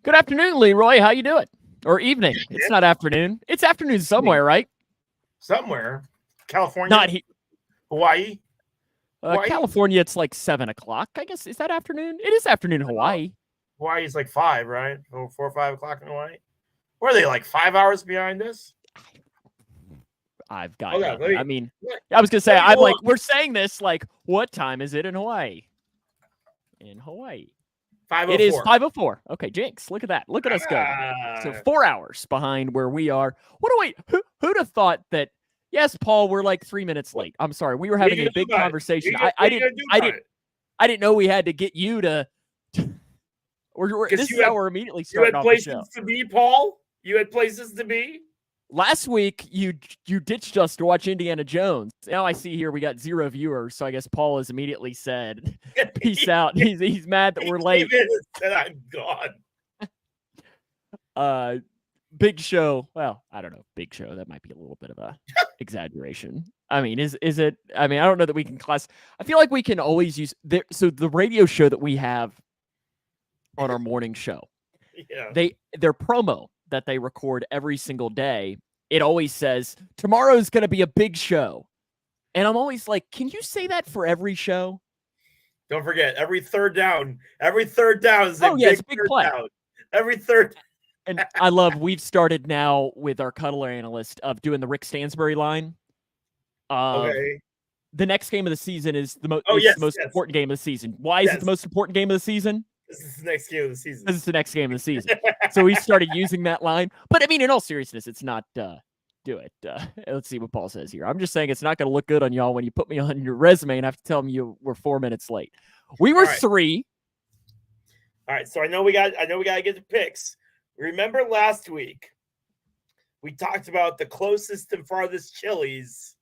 Good afternoon, Leroy. How you doing? Or evening. It's Yeah, not afternoon. It's afternoon somewhere, right? somewhere. Not California, here. Hawaii, Hawaii. California, it's like 7 o'clock. I guess, is that afternoon? It is afternoon in Oh, Hawaii. Hawaii is like 5, right? Oh, 4 or 5 o'clock in Hawaii. Were they like 5 hours behind us? I've got Hold on, nothing. I mean, let, I was going to say, let me I'm go like, on. we're saying this like, what time is it in Hawaii? In Hawaii. It is 5:04. 5:04. Okay, Jinx, look at that. Look at us go. So Ah, 4 hours behind where we are. Who'd have thought that, yes, Paul, we're like 3 minutes what, late. I'm sorry. We were what are having you a gonna do big about it? conversation. What are you gonna do I about didn't it? I didn't know we had to get you to Because this is how we're immediately starting had off the show. places to be, Paul. You had places to be. Last week you ditched us to watch Indiana Jones. Now I see here we got 0 viewers, so I guess Paul has immediately said, "Peace out." He's mad that He we're came late. in and said, "I'm gone." Big show. Well, I don't know. Big show. That might be a little bit of a exaggeration. I mean, is it? I mean, I don't know that we can class. I feel like we can always use so the radio show that we have on our morning show. Yeah. Their promo that they record every single day, it always says tomorrow's going to be a big show. And I'm always like, can you say that for every show? Don't forget, every third down is a it's a big big play. down. Every third. And I love we've started now with our cuddler analyst of doing the Rick Stansbury line. Okay. The next game of the season is the most important game of the season. Why is it the most important game of the season? This is the next game of the season. This is the next game of the season. So we started using that line. But I mean, in all seriousness, it's not do it. Let's see what Paul says here. I'm just saying it's not going to look good on y'all when you put me on your resume and have to tell them you were 4 minutes late. We were 3. All right, so I know we got to get the picks. Remember last week we talked about the closest and farthest Chili's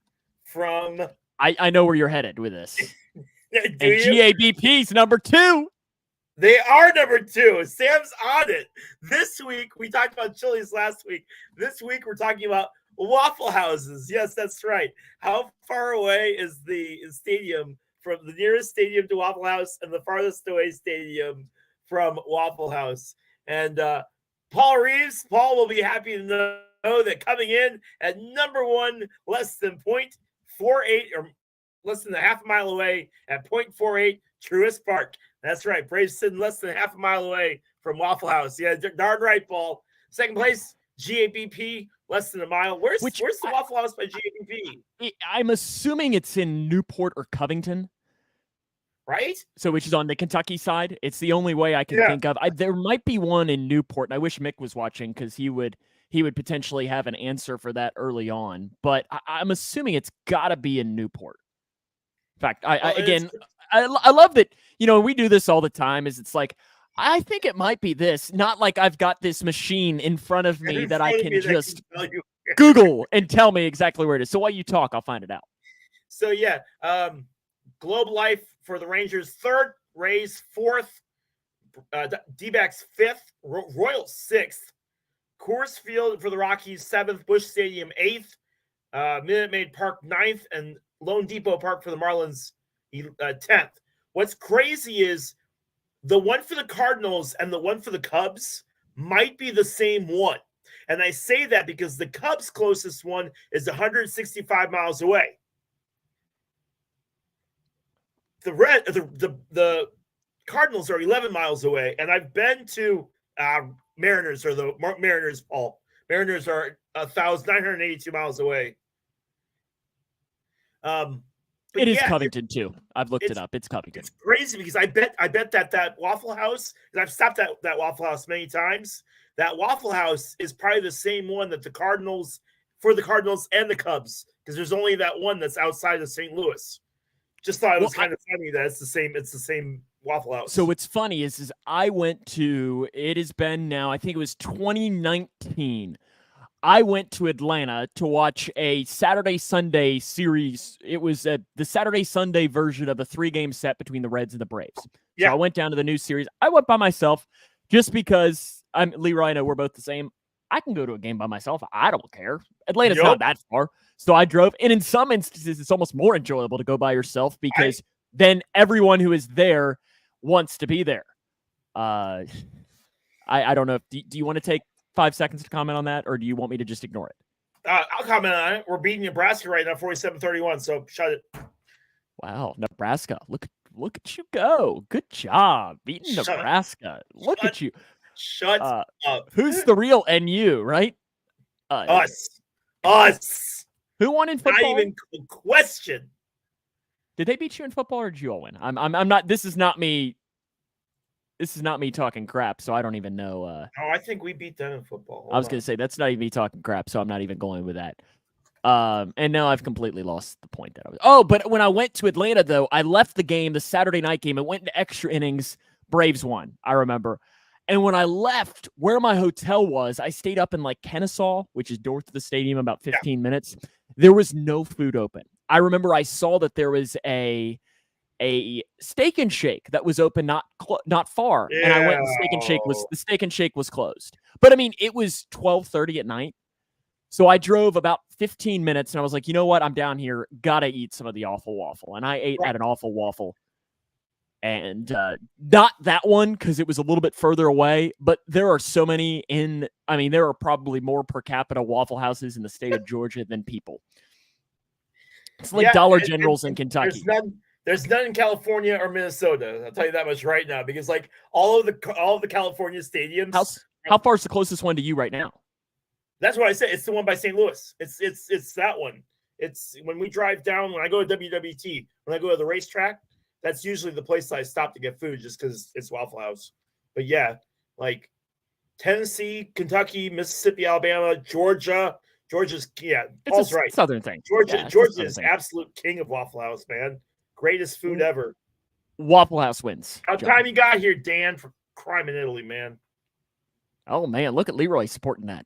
from. I know where you're headed with this. And GABP's number 2. They are number 2. Sam's on it. This week we talked about Chili's last week. This week we're talking about Waffle Houses. Yes, that's right. How far away is the stadium from the nearest stadium to Waffle House and the farthest away stadium from Waffle House? And Paul will be happy to know that coming in at number 1, less than 0.48 or less than a half a mile away at 0.48, Truist Park. That's right. Braves sitting less than half a mile away from Waffle House. Yeah, darn right, Paul. Second place, GABP, less than a mile. Where's the Waffle House by GABP? I'm assuming it's in Newport or Covington. Right? So which is on the Kentucky side. It's the only way I can think of. There might be one in Newport, and I wish Mick was watching because he would potentially have an answer for that early on. But I'm assuming it's got to be in Newport. In fact, I love that, we do this all the time, is it's like, I think it might be this, not like I've got this machine in front of me that I can just Google and tell me exactly where it is. So while you talk, I'll find it out. So yeah, Globe Life for the Rangers 3rd, Rays 4th, D-backs 5th, Royals 6th, Coors Field for the Rockies 7th, Busch Stadium 8th, Minute Maid Park 9th, and Lone Depot Park for the Marlins 10th. What's crazy is the one for the Cardinals and the one for the Cubs might be the same one. And I say that because the Cubs' closest one is 165 miles away. The Cardinals are 11 miles away, and I've been to Mariners, Paul. Mariners are 1,982 miles away. It is Covington too. I've looked it up. It's Covington. It's crazy because I bet that Waffle House, because I've stopped at that Waffle House many times. That Waffle House is probably the same one that the Cardinals and the Cubs, because there's only that one that's outside of St. Louis. Just thought it was kind of funny that it's the same Waffle House. So what's funny is I went to, it has been now, I think it was 2019. I went to Atlanta to watch a Saturday-Sunday series. It was the Saturday-Sunday version of a 3-game set between the Reds and the Braves. Yeah. So I went down to the new series. I went by myself just because Leroy, I know we're both the same. I can go to a game by myself. I don't care. Atlanta's not that far. So I drove. And in some instances, it's almost more enjoyable to go by yourself because then everyone who is there wants to be there. I don't know. Do you want to take 5 seconds to comment on that, or do you want me to just ignore it? I'll comment on it. We're beating Nebraska right now, 47-31. So shut it. Wow, Nebraska. Look at you go. Good job beating Nebraska. Look at you. Shut up. Who's the real NU, right? Us. Who won in football? Not even a question. Did they beat you in football, or did you all win? I'm not. This is not me. This is not me talking crap, so I don't even know. I think we beat them in football. I was going to say that's not even me talking crap, so I'm not even going with that. And now I've completely lost the point that I was. Oh, but when I went to Atlanta, though, I left the game, the Saturday night game. It went into extra innings. Braves won, I remember. And when I left where my hotel was, I stayed up in like Kennesaw, which is north of the stadium, about 15 minutes. There was no food open. I remember I saw that there was a Steak and Shake that was open not far, and I went and the Steak and Shake was closed. But I mean, it was 12:30 at night. So I drove about 15 minutes and I was like, you know what? I'm down here. Gotta eat some of the Awful Waffle. And I ate at an Awful Waffle. And not that one because it was a little bit further away, but there are so many there are probably more per capita Waffle Houses in the state of Georgia than people. It's like Dollar Generals in Kentucky. There's none in California or Minnesota. I'll tell you that much right now, because like all of the California stadiums. How far is the closest one to you right now? That's what I said. It's the one by St. Louis. It's that one. It's when we drive down, when I go to WWT, when I go to the racetrack, that's usually the place I stop to get food just because it's Waffle House. But yeah, like Tennessee, Kentucky, Mississippi, Alabama, Georgia. Georgia's, Paul's right. Southern thing. Georgia is absolute king of Waffle House, man. Greatest food ever. Waffle House wins. How time you got here, Dan, for crime in Italy, man. Oh man, look at Leroy supporting that.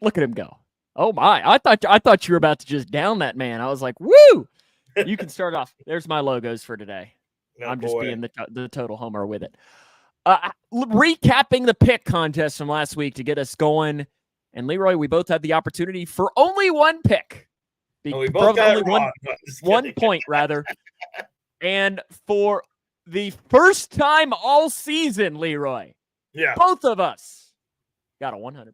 Look at him go. Oh my. I thought you were about to just down that man. I was like, woo! You can start off. There's my logos for today. I'm just being the total homer with it. Recapping the pick contest from last week to get us going. And Leroy, we both had the opportunity for only one pick. We both got only one point, rather. And for the first time all season, Leroy, both of us got a 100%.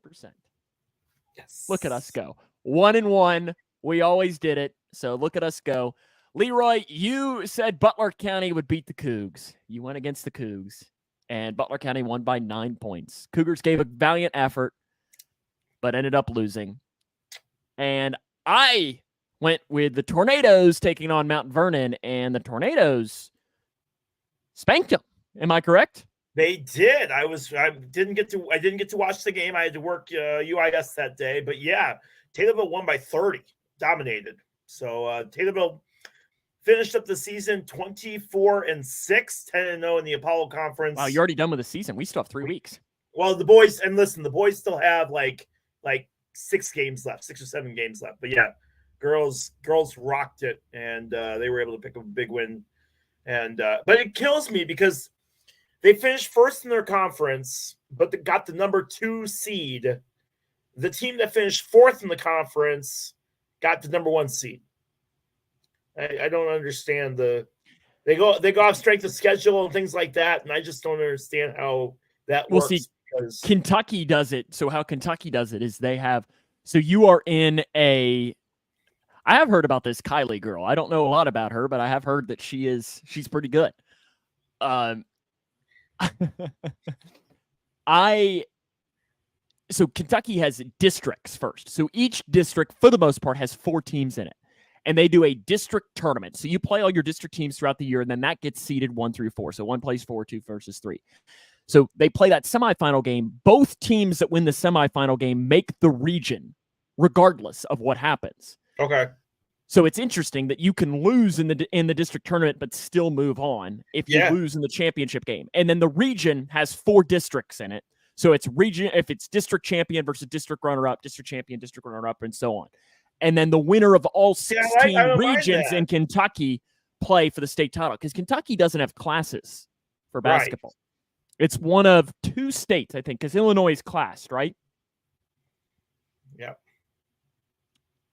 Yes. Look at us go. 1-1. We always did it. So look at us go. Leroy, you said Butler County would beat the Cougs. You went against the Cougs, and Butler County won by 9 points. Cougars gave a valiant effort, but ended up losing. And I went with the Tornadoes taking on Mount Vernon, and the Tornadoes spanked them. Am I correct? They did. I didn't get to watch the game. I had to work UIS that day. But yeah, Taylorville won by 30, dominated. So Taylorville finished up the season 24-6, 10-0 in the Apollo Conference. Wow, you're already done with the season. We still have 3 weeks. Well, the boys still have like 6 games left, 6 or 7 games left. But yeah, girls rocked it, and they were able to pick up a big win. And but it kills me because they finished first in their conference, but they got the number 2 seed. The team that finished 4th in the conference got the number 1 seed. I don't understand they go off strength of schedule and things like that, and I just don't understand how that works. See, Kentucky does it. So how Kentucky does it is they have. So you are in a. I have heard about this Kylie girl. I don't know a lot about her, but I have heard that she's pretty good. So Kentucky has districts first. So each district, for the most part, has 4 teams in it. And they do a district tournament. So you play all your district teams throughout the year, and then that gets seeded 1 through 4. So 1 plays 4, 2 versus 3. So they play that semifinal game. Both teams that win the semifinal game make the region, regardless of what happens. Okay. So it's interesting that you can lose in the district tournament, but still move on if you lose in the championship game. And then the region has 4 districts in it. So it's region, if it's district champion versus district runner-up, district champion, district runner-up, and so on. And then the winner of all 16 regions in Kentucky play for the state title, because Kentucky doesn't have classes for basketball. Right. It's one of 2 states, I think, because Illinois is classed, right? Yeah.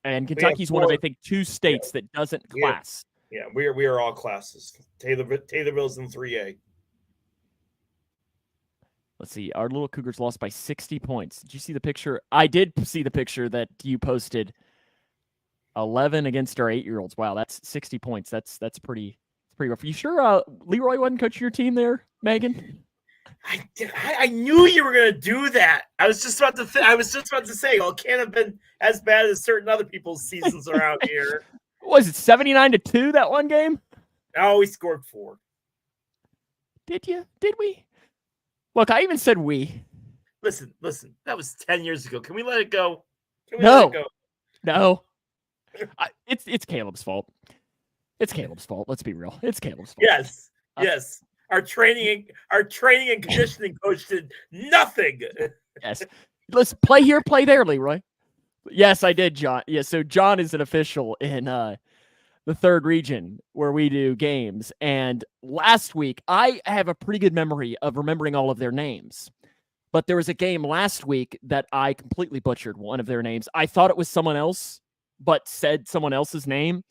And Kentucky's one of, I think, 2 states that doesn't class. Yeah, we are all classes. Taylorville's in 3A. Let's see. Our little Cougars lost by 60 points. Did you see the picture? I did see the picture that you posted. 11 against our 8-year-olds. Wow, that's 60 points. That's pretty rough. You sure Leroy wasn't coaching your team there, Megan? I knew you were gonna do that. I was just about to say, well, it can't have been as bad as certain other people's seasons around here. Was it 79-2 that one game? Oh, we scored 4. Did you? Did we? Look, I even said we. Listen. That was 10 years ago. Can we let it go? No. It's Caleb's fault. It's Caleb's fault. Let's be real. It's Caleb's fault. Yes. Our training and conditioning coach did nothing. Yes. Let's play here, play there, Leroy. Yes, I did, John. Yeah, so John is an official in the 3rd region where we do games. And last week, I have a pretty good memory of remembering all of their names. But there was a game last week that I completely butchered one of their names. I thought it was someone else, but said someone else's name.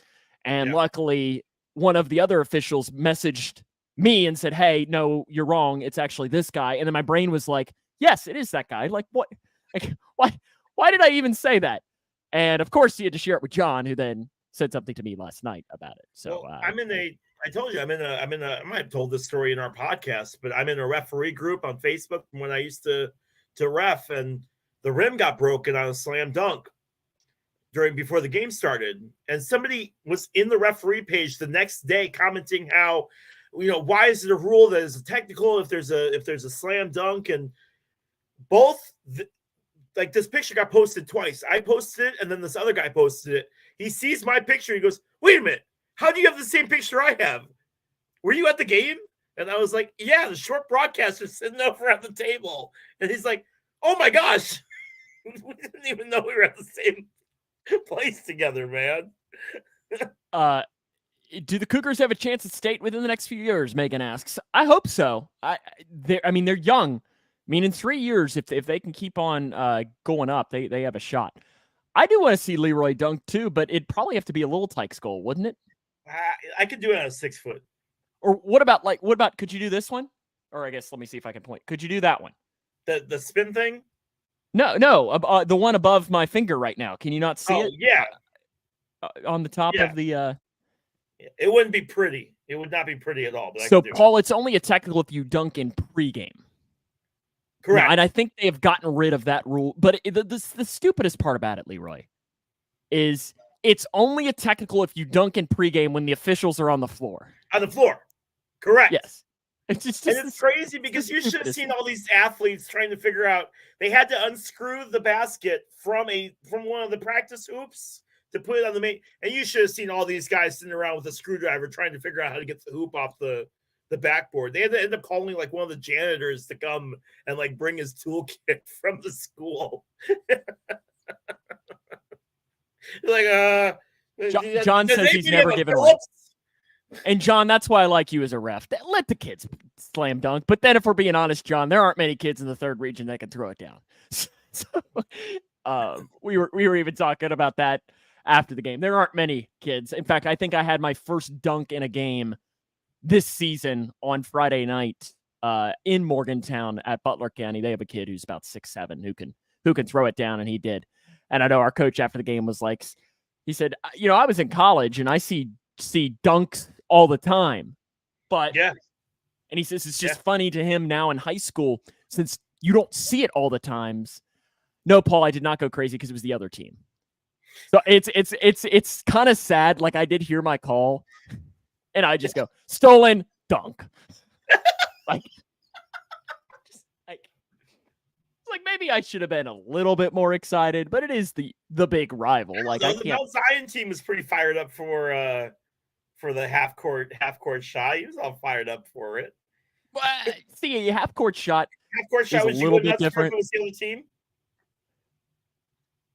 And luckily, one of the other officials messaged me and said, hey, no, you're wrong. It's actually this guy. And then my brain was like, yes, it is that guy. Like, what? Like, why did I even say that? And of course, he had to share it with John, who then said something to me last night about it. So I told you, I might have told this story in our podcast, but I'm in a referee group on Facebook from when I used to ref, and the rim got broken on a slam dunk before the game started. And somebody was in the referee page the next day commenting how, why is it a rule that is technical if there's a slam dunk? And this picture got posted twice. I posted it, and then this other guy posted it. He sees my picture. He goes, wait a minute. How do you have the same picture I have? Were you at the game? And I was like, yeah, the short broadcaster's sitting over at the table. And he's like, oh my gosh. We didn't even know we were at the same place together, man. Do the Cougars have a chance at state within the next few years? Megan asks. I hope so. They're young. I mean, in 3 years, if they can keep on going up, they have a shot. I do want to see Leroy dunk too, but it'd probably have to be a little Tykes goal, wouldn't it? I could do it on a 6 foot. Or what about could you do this one? Or I guess let me see if I can point. Could you do that one? The spin thing? No, the one above my finger right now. Can you not see it? Yeah. On the top of the. It wouldn't be pretty. It would not be pretty at all. But so, Paul, it's only a technical if you dunk in pregame. Correct. Now, and I think they have gotten rid of that rule. But the stupidest part about it, Leroy, is it's only a technical if you dunk in pregame when the officials are on the floor. On the floor. Correct. Yes. It's crazy because you should have seen all these athletes trying to figure out. They had to unscrew the basket from one of the practice hoops to put it on the main. And you should have seen all these guys sitting around with a screwdriver trying to figure out how to get the hoop off the backboard. They had to end up calling like one of the janitors to come and like bring his toolkit from the school. John says he's never given away. And John, that's why I like you as a ref. Let the kids slam dunk. But then if we're being honest, John, there aren't many kids in the 3rd region that can throw it down. So we were even talking about that after the game. There aren't many kids. In fact, I think I had my first dunk in a game this season on Friday night in Morgantown at Butler County. They have a kid who's about 6'7" who can throw it down, and he did. And I know our coach after the game was like, he said, I was in college and I see dunks all the time, but and he says it's just funny to him now in high school since you don't see it all the times. No, Paul, I did not go crazy because it was the other team. So it's kind of sad. Like I did hear my call, and I just go stolen dunk. Like maybe I should have been a little bit more excited, but it is the big rival. Like I can't. The Mount Zion team was pretty fired up for the half court shot. He was all fired up for it. But see, a half court shot was a little bit different. Was the other team?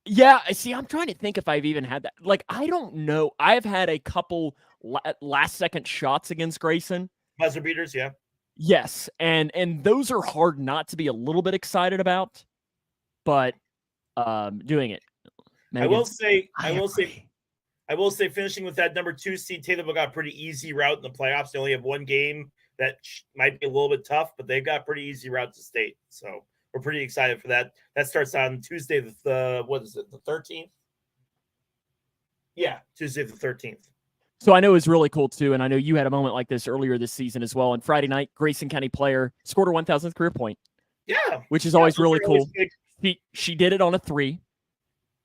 Yeah, see, I'm trying to think if I've even had that. Like, I don't know. I've had a couple last-second shots against Grayson. Buzzer beaters, yeah. Yes, and those are hard not to be a little bit excited about, but doing it. I will say, finishing with that number 2 seed, Taylorville got a pretty easy route in the playoffs. They only have one game that might be a little bit tough, but they've got a pretty easy route to state. So we're pretty excited for that. That starts on Tuesday, the 13th? Yeah, Tuesday the 13th. So I know it was really cool too, and I know you had a moment like this earlier this season as well. On Friday night, Grayson County player scored her 1,000th career point. Yeah, which is always really cool. She did it on a 3,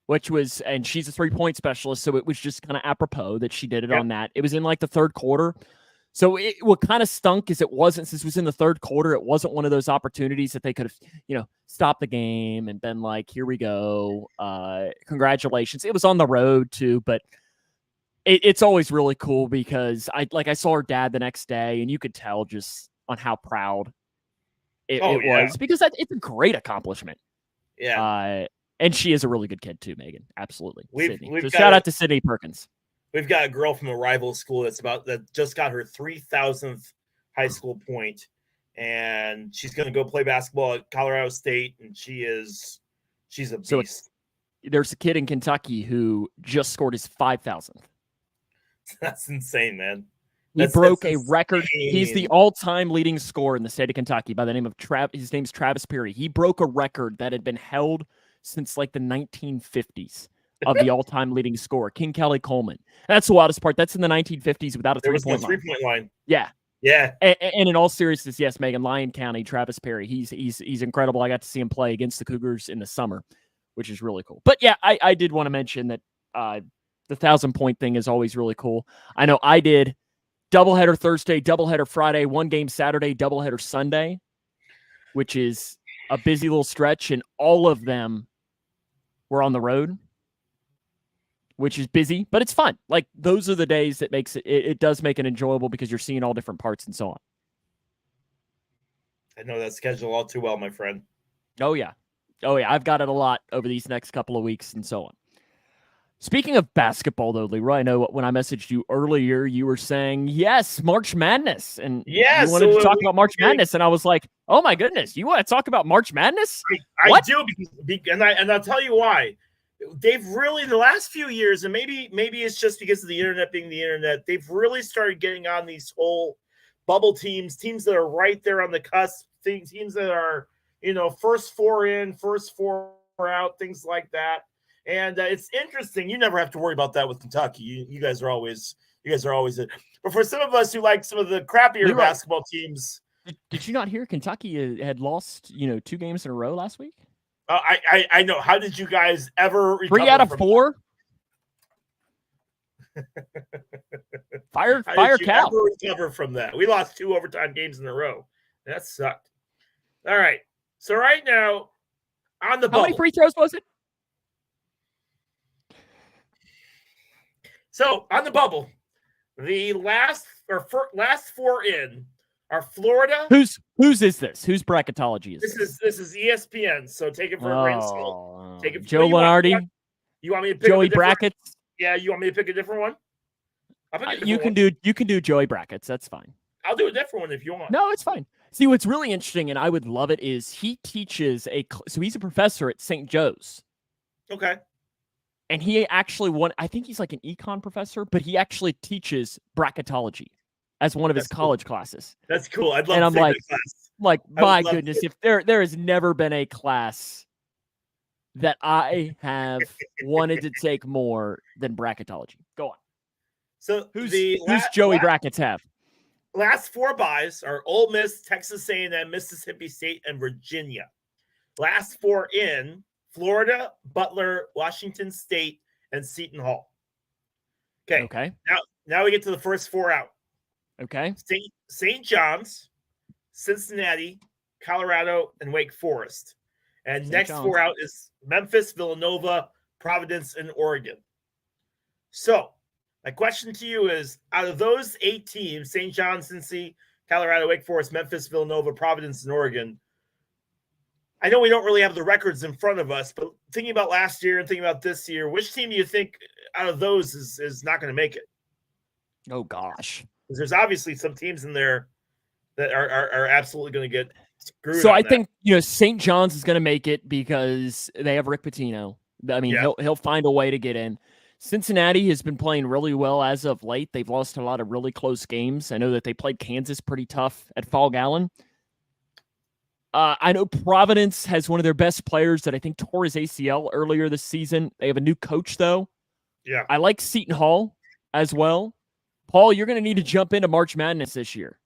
which was, and she's a 3-point specialist, so it was just kind of apropos that she did it on that. It was in like the third quarter. So what kind of stunk is it wasn't, since it was in the third quarter, it wasn't one of those opportunities that they could have, stopped the game and been like, here we go. Congratulations. It was on the road too, but it's always really cool because I saw her dad the next day and you could tell just on how proud it was, because it's a great accomplishment. Yeah. And she is a really good kid too, Megan. Absolutely. So shout out to Sydney Perkins. We've got a girl from a rival school that just got her 3,000th high school point, and she's going to go play basketball at Colorado State, and she's a beast. So there's a kid in Kentucky who just scored his 5,000th. That's insane, man. He broke a record. He's the all-time leading scorer in the state of Kentucky by the name of his name's Travis Perry. He broke a record that had been held since like the 1950s of the all-time leading scorer, King Kelly Coleman. That's the wildest part. That's in the 1950s without a three-point line. Yeah. Yeah. And in all seriousness, yes, Megan, Lyon County, Travis Perry, he's incredible. I got to see him play against the Cougars in the summer, which is really cool. But yeah, I did want to mention that the 1,000-point thing is always really cool. I know I did doubleheader Thursday, doubleheader Friday, 1 game Saturday, doubleheader Sunday, which is a busy little stretch, and all of them were on the road, which is busy, but it's fun. Like, those are the days that makes it does make it enjoyable because you're seeing all different parts and so on. I know that schedule all too well, my friend. Oh, yeah. I've got it a lot over these next couple of weeks and so on. Speaking of basketball, though, Leroy, I know when I messaged you earlier, you were saying, yes, March Madness. And you wanted to talk about March Madness. And I was like, oh, my goodness, you want to talk about March Madness? I do, and I'll tell you why. They've really, the last few years, and maybe it's just because of the internet being the internet, they've really started getting on these whole bubble teams that are right there on the cusp, teams that are, first 4 in, first 4 out, things like that. And it's interesting. You never have to worry about that with Kentucky. You guys are always it. But for some of us who like some of the crappier basketball teams, did you not hear Kentucky had lost 2 games in a row last week? I know. How did you guys ever recover 3 out of 4? Fire Cal. Ever recover from that? We lost 2 overtime games in a row. That sucked. All right. So right now on the bubble, how many free throws was it? So on the bubble, the last 4 in are Florida. Whose is this? Whose bracketology is this? This is ESPN. So take it for a grain of salt. Take it. Joe Lenardi. You want me to pick Joey brackets? Yeah, you want me to pick a different one? You can do Joey brackets. That's fine. I'll do a different one if you want. No, it's fine. See, what's really interesting, and I would love it, is he teaches so he's a professor at St. Joe's. Okay. And he actually I think he's like an econ professor, but he actually teaches bracketology as one of his college classes. That's cool. I'd love to take that class. Like, my goodness, if there has never been a class that I have wanted to take more than bracketology. Go on. So who's Joey brackets have? Last 4 buys are Ole Miss, Texas A&M, Mississippi State, and Virginia. Last 4 in, Florida, Butler, Washington State, and Seton Hall. Okay. Now we get to the first 4 out. Okay. St. John's, Cincinnati, Colorado, and Wake Forest. And next 4 out is Memphis, Villanova, Providence, and Oregon. So my question to you is, out of those 8 teams, St. John's, Cincy, Colorado, Wake Forest, Memphis, Villanova, Providence, and Oregon, I know we don't really have the records in front of us, but thinking about last year and thinking about this year, which team do you think out of those is not going to make it? Oh, gosh. Because there's obviously some teams in there that are absolutely going to get screwed. So I think, St. John's is going to make it because they have Rick Pitino. I mean, he'll find a way to get in. Cincinnati has been playing really well as of late. They've lost a lot of really close games. I know that they played Kansas pretty tough at Fall Gallon. I know Providence has one of their best players that I think tore his ACL earlier this season. They have a new coach, though. Yeah. I like Seton Hall as well. Paul, you're going to need to jump into March Madness this year.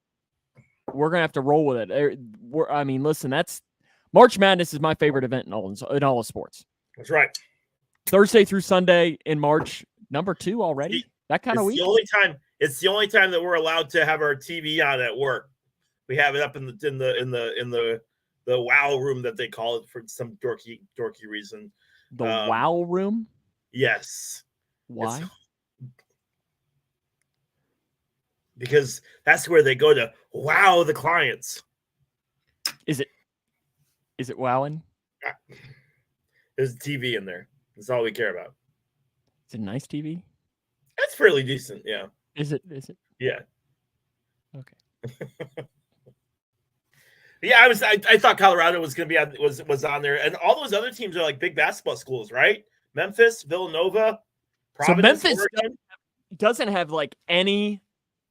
We're going to have to roll with it. Listen, March Madness is my favorite event in all of sports. That's right. Thursday through Sunday in March, number 2 already. That kind of week. It's the only time that we're allowed to have our TV on at work. We have it up in the wow room that they call it for some dorky reason. The wow room? Yes. Why? Because that's where they go to wow the clients. Is it wowing? There's a TV in there. That's all we care about. Is it a nice TV? That's fairly decent, yeah. Is it? Yeah. Okay. Yeah, I thought Colorado was going to be was on there, and all those other teams are like big basketball schools, right? Memphis, Villanova, Providence. So Memphis doesn't have like any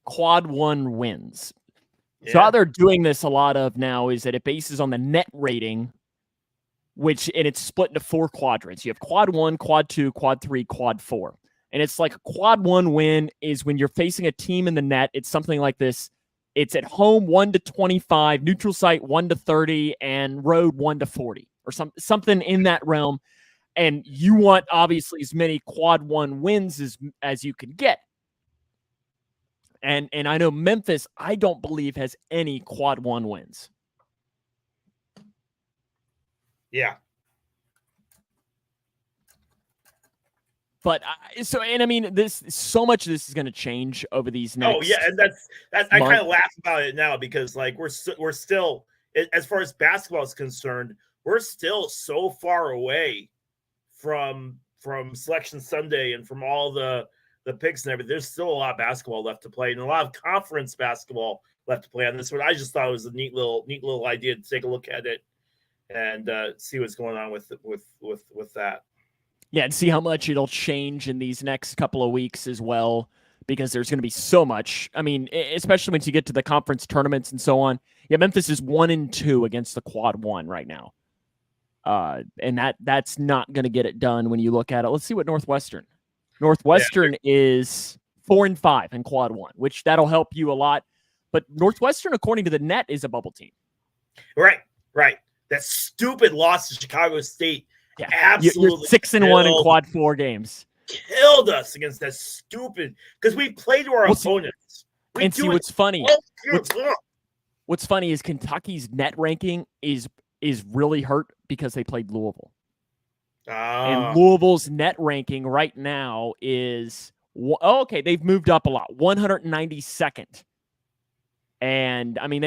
quad 1 wins. Yeah. So how they're doing this a lot of now is that it bases on the net rating, and it's split into 4 quadrants. You have quad 1, quad 2, quad 3, quad 4. And it's like a quad 1 win is when you're facing a team in the net. It's something like this. It's at home 1-25, neutral site 1-30, and road 1-40, or something in that realm. And you want obviously as many quad 1 wins as you can get. And I know Memphis, I don't believe, has any quad 1 wins. Yeah. But so much of this is going to change over these next. Oh yeah, and that's I kind of laugh about it now because like we're still, as far as basketball is concerned, we're still so far away from Selection Sunday and from all the picks and everything. There's still a lot of basketball left to play and a lot of conference basketball left to play on this one. I just thought it was a neat little idea to take a look at it and see what's going on with that. Yeah, and see how much it'll change in these next couple of weeks as well, because there's going to be so much. I mean, especially once you get to the conference tournaments and so on. Yeah, Memphis is 1-2 against the quad 1 right now. And that's not going to get it done when you look at it. Let's see what Northwestern. Northwestern is 4-5 in quad 1, which that'll help you a lot. But Northwestern, according to the net, is a bubble team. Right. That stupid loss to Chicago State. Yeah, absolutely. You're 6-1 in quad 4 games. Killed us against that stupid, because we play to our opponents. What's funny? What's funny is Kentucky's net ranking is really hurt because they played Louisville. And Louisville's net ranking right now is they've moved up a lot, 192nd. And I mean,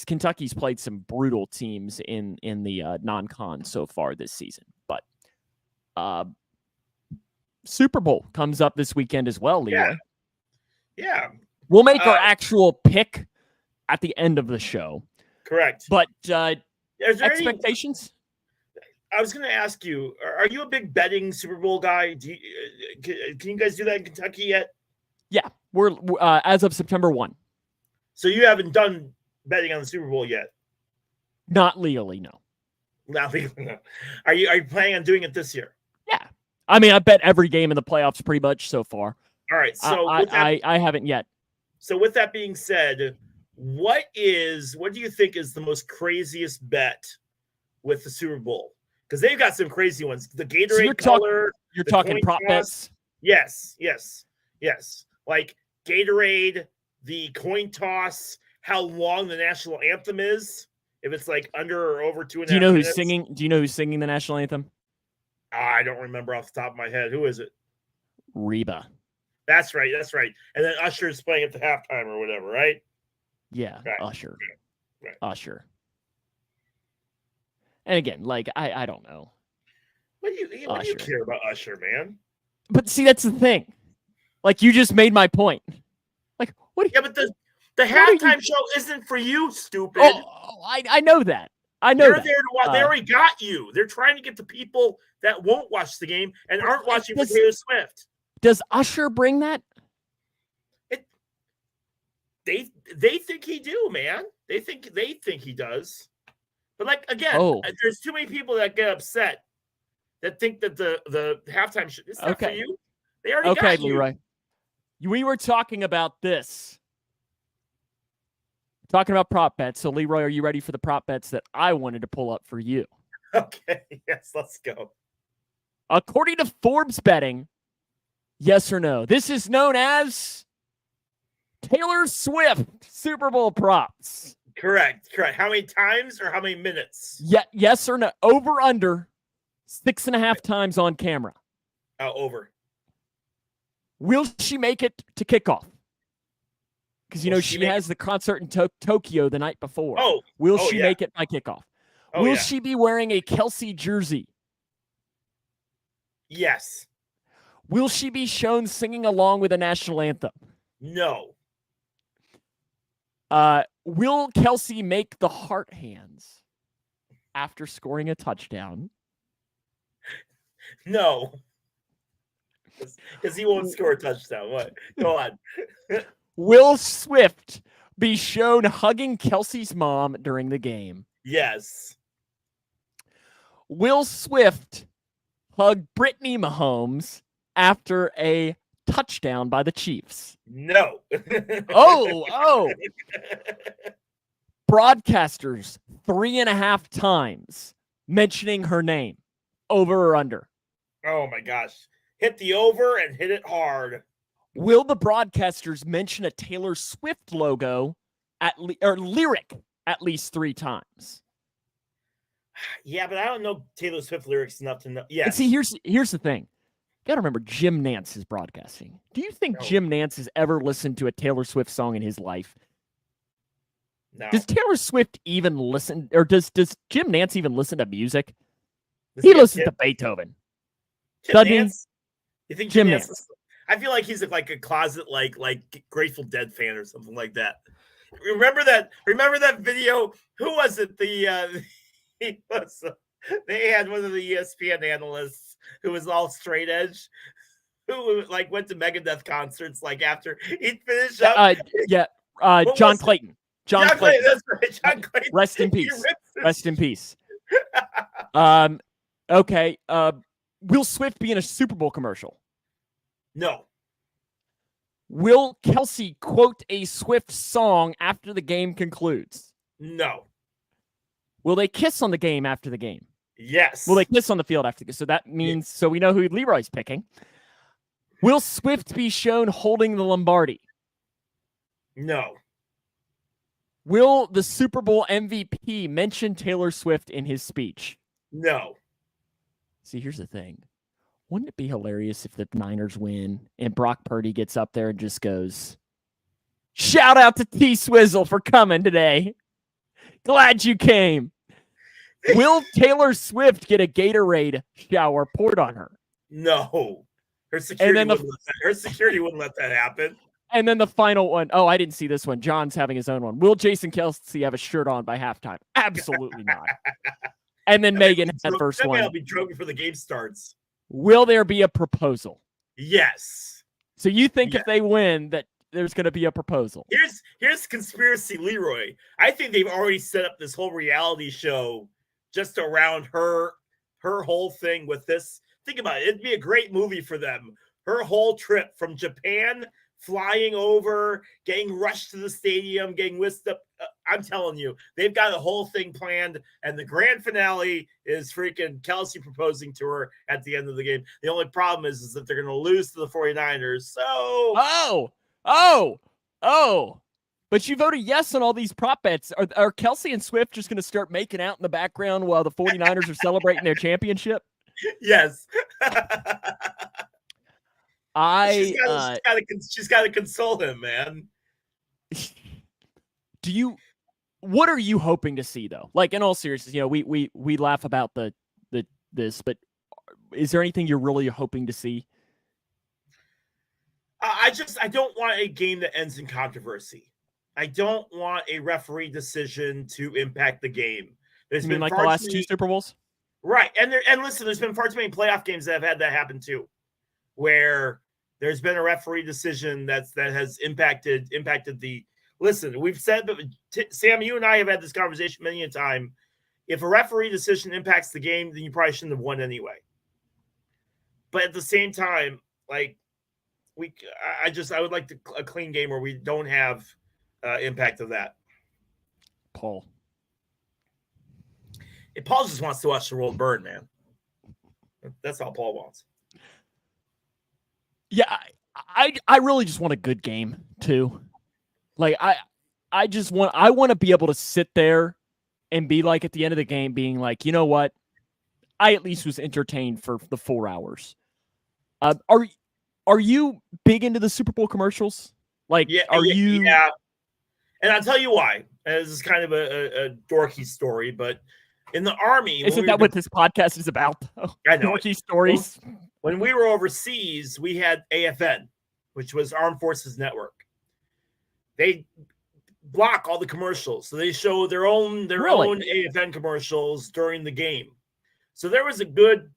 Kentucky's played some brutal teams in the non-con so far this season. But Super Bowl comes up this weekend as well, Leroy. Yeah. We'll make our actual pick at the end of the show. Correct. But expectations? I was going to ask you, are you a big betting Super Bowl guy? Can you guys do that in Kentucky yet? Yeah, we're as of September 1. So you haven't done betting on the Super Bowl yet? Not legally, no. Not legally, no. Are you planning on doing it this year? Yeah. I mean, I bet every game in the playoffs pretty much so far. All right. So I haven't yet. So with that being said, what do you think is the most craziest bet with the Super Bowl? Because they've got some crazy ones. The Gatorade color. You're talking prop bets? Yes. Like Gatorade, the coin toss, how long the national anthem is, if it's like under or over 2.5 minutes. Do you know who's singing the national anthem? I don't remember off the top of my head. Who is it? Reba. That's right. And then Usher's playing at the halftime or whatever, right? Yeah, right. Usher. Right. Usher. And again, like, I don't know. What do you care about Usher, man? But see, that's the thing. Like, you just made my point. Like, what? Yeah, but the halftime show isn't for you, stupid. Oh, I know that. I know They're there to watch. They already got you. They're trying to get the people that won't watch the game and aren't watching for Taylor Swift. Does Usher bring that? They think he do, man. They think he does. But like again, there's too many people that get upset that think that the halftime show is not for you. They already got you. Leroy. We were talking about this. Talking about prop bets. So Leroy, are you ready for the prop bets that I wanted to pull up for you? Okay, yes, let's go. According to Forbes betting, yes or no? This is known as Taylor Swift Super Bowl props. Correct. How many times or how many minutes? Yeah, yes or no? Over, under 6.5 times on camera. Over. Will she make it to kickoff? Because, you know, she has the concert in Tokyo the night before. Will she make it by kickoff? Will she be wearing a Kelsey jersey? Yes. Will she be shown singing along with the national anthem? No. Will Kelsey make the heart hands after scoring a touchdown? No. Because he won't score a touchdown. What? Go on. Will Swift be shown hugging Kelsey's mom during the game? Yes. Will Swift hug Brittany Mahomes after a touchdown by the Chiefs? No. Oh. Broadcasters 3.5 times mentioning her name. Over or under? Oh my gosh. Hit the over and hit it hard. Will the broadcasters mention a Taylor Swift logo or lyric at least 3 times? Yeah, but I don't know Taylor Swift lyrics enough to know. Yeah. And see, here's the thing. You got to remember, Jim Nance is broadcasting. Do you think Jim Nance has ever listened to a Taylor Swift song in his life? No. Does Taylor Swift even listen, or does Jim Nance even listen to music? He listens to Beethoven. Jim Nance? You think Jim Nance? I feel like he's like a closet like Grateful Dead fan or something like that. Remember that video? Who was it? They had one of the ESPN analysts who was all straight edge, who like went to Megadeth concerts like after he'd finished up. John Clayton. John Clayton. That's right. John Clayton. Rest in peace. Rest in peace. Okay. Will Swift be in a Super Bowl commercial? No. Will Kelsey quote a Swift song after the game concludes? No. Will they kiss on the game after the game? Yes. Will they kiss on the field after the game? So that means, so we know who Leroy's picking. Will Swift be shown holding the Lombardi? No. Will the Super Bowl MVP mention Taylor Swift in his speech? No. See, here's the thing. Wouldn't it be hilarious if the Niners win and Brock Purdy gets up there and just goes, "Shout out to T-Swizzle for coming today. Glad you came." Will Taylor Swift get a Gatorade shower poured on her? No. Her security wouldn't let that happen. And then the final one. Oh, I didn't see this one. John's having his own one. Will Jason Kelsey have a shirt on by halftime? Absolutely not. And then Megan had the first one. I'll be drunk before the game starts. Will there be a proposal? Yes. So you think if they win that there's going to be a proposal? Here's conspiracy Leroy. I think they've already set up this whole reality show just around her whole thing with this. Think about it. It'd be a great movie for them. Her whole trip from Japan, flying over, getting rushed to the stadium, getting whisked up. I'm telling you, they've got a whole thing planned, and the grand finale is freaking Kelsey proposing to her at the end of the game. The only problem is that they're going to lose to the 49ers. So, but you voted yes on all these prop bets. Are Kelsey and Swift just going to start making out in the background while the 49ers are celebrating their championship? Yes. She's got to console him, man. What are you hoping to see though? Like in all seriousness, you know, we laugh about this, but is there anything you're really hoping to see? I don't want a game that ends in controversy. I don't want a referee decision to impact the game. There's been like the last 2 Super Bowls, right? And listen, there's been far too many playoff games that have had that happen too, where there's been a referee decision that has impacted the. Listen, we've said, but Sam, you and I have had this conversation many a time. If a referee decision impacts the game, then you probably shouldn't have won anyway. But at the same time, like I would like a clean game where we don't have impact of that. Paul. Paul just wants to watch the world burn, man. That's all Paul wants. Yeah, I really just want a good game too. Like I want to be able to sit there and be like at the end of the game being like, you know what? I at least was entertained for the 4 hours. Are you big into the Super Bowl commercials? Like, are you? Yeah. And I'll tell you why. This is kind of a dorky story, but in the Army, isn't that what this podcast is about? Though? I know. Dorky stories. When we were overseas, we had AFN, which was Armed Forces Network. They block all the commercials, so they show their own AFN commercials during the game. So there was a good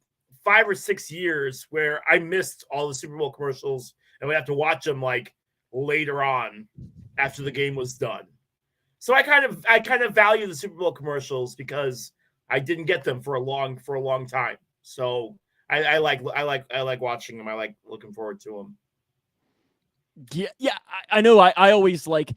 5 or 6 years where I missed all the Super Bowl commercials, and we have to watch them like later on after the game was done. So I kind of value the Super Bowl commercials because I didn't get them for a long time. So I like watching them. I like looking forward to them. Yeah. I know. I always like.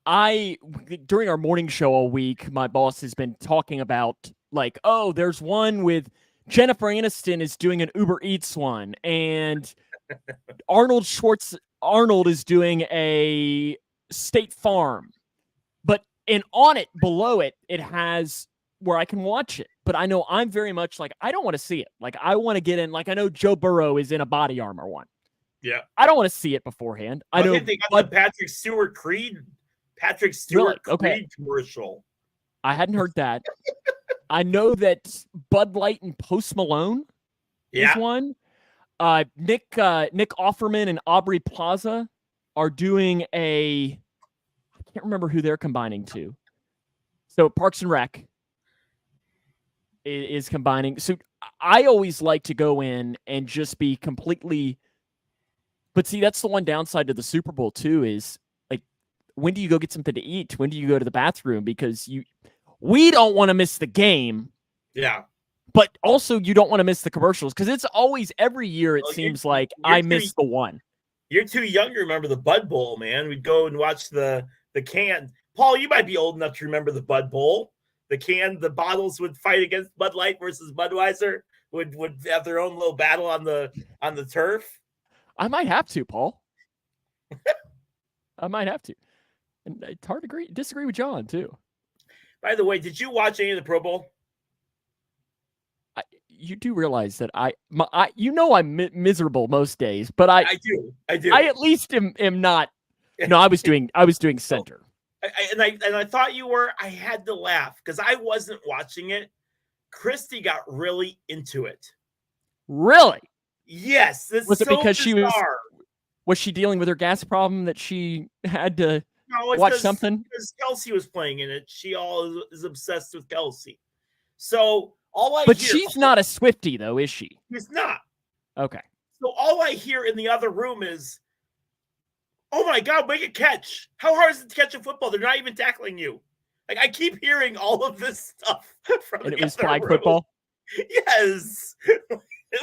During our morning show all week, my boss has been talking about like, oh, there's one with Jennifer Aniston is doing an Uber Eats one, and Arnold is doing a State Farm, and on it below it has where I can watch it. But I know I'm very much like, I don't want to see it. Like I want to get in. Like I know Joe Burrow is in a body armor one. Yeah, I don't want to see it beforehand. I know they got the Patrick Stewart Creed commercial. I hadn't heard that. I know that Bud Light and Post Malone is one. Nick Offerman and Aubrey Plaza are doing I can't remember who they're combining to. So Parks and Rec is combining. So I always like to go in and just be completely. But see, that's the one downside to the Super Bowl too is like, when do you go get something to eat? When do you go to the bathroom? Because we don't want to miss the game. Yeah. But also you don't want to miss the commercials because it's always every year it seems like I miss the one. You're too young to remember the Bud Bowl, man. We'd go and watch the can. Paul, you might be old enough to remember the Bud Bowl. The bottles would fight against Bud Light versus Budweiser, would have their own little battle on the turf. I might have to, Paul. I might have to. And it's hard to disagree with John too. By the way, did you watch any of the Pro Bowl? You do realize that I'm miserable most days, but I do. I at least am not. No, I was doing center. And I thought you were. I had to laugh because I wasn't watching it. Christy got really into it. Really? Yes. Was it because bizarre. Was she dealing with her gas problem that she had to watch something? Because Kelsey was playing in it. She is obsessed with Kelsey. So she's not a Swiftie though, is she? She's not. Okay. So all I hear in the other room is, "Oh my God, make a catch! How hard is it to catch a football? They're not even tackling you." Like I keep hearing all of this stuff from. And it was flag football. Yes, it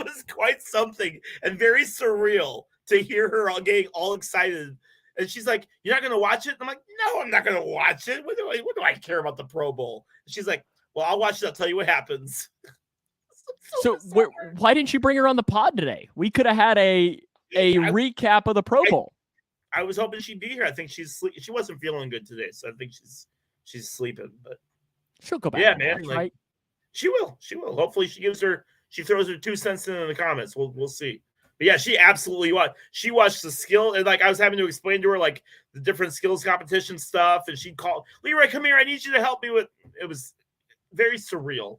was quite something and very surreal to hear her getting all excited. And she's like, "You're not going to watch it?" And I'm like, "No, I'm not going to watch it. What do I care about the Pro Bowl?" And she's like, "Well, I'll watch it. I'll tell you what happens." So why didn't you bring her on the pod today? We could have had a recap of the Pro Bowl. I was hoping she'd be here. I think she wasn't feeling good today, so I think she's sleeping. But she'll go back. Yeah, man. Watch, right? She will. Hopefully, she throws her 2 cents in the comments. We'll see. But yeah, she absolutely watched. She watched the skill, and like I was having to explain to her like the different skills competition stuff, and she'd call, "Leroy, come here. I need you to help me with." It was very surreal.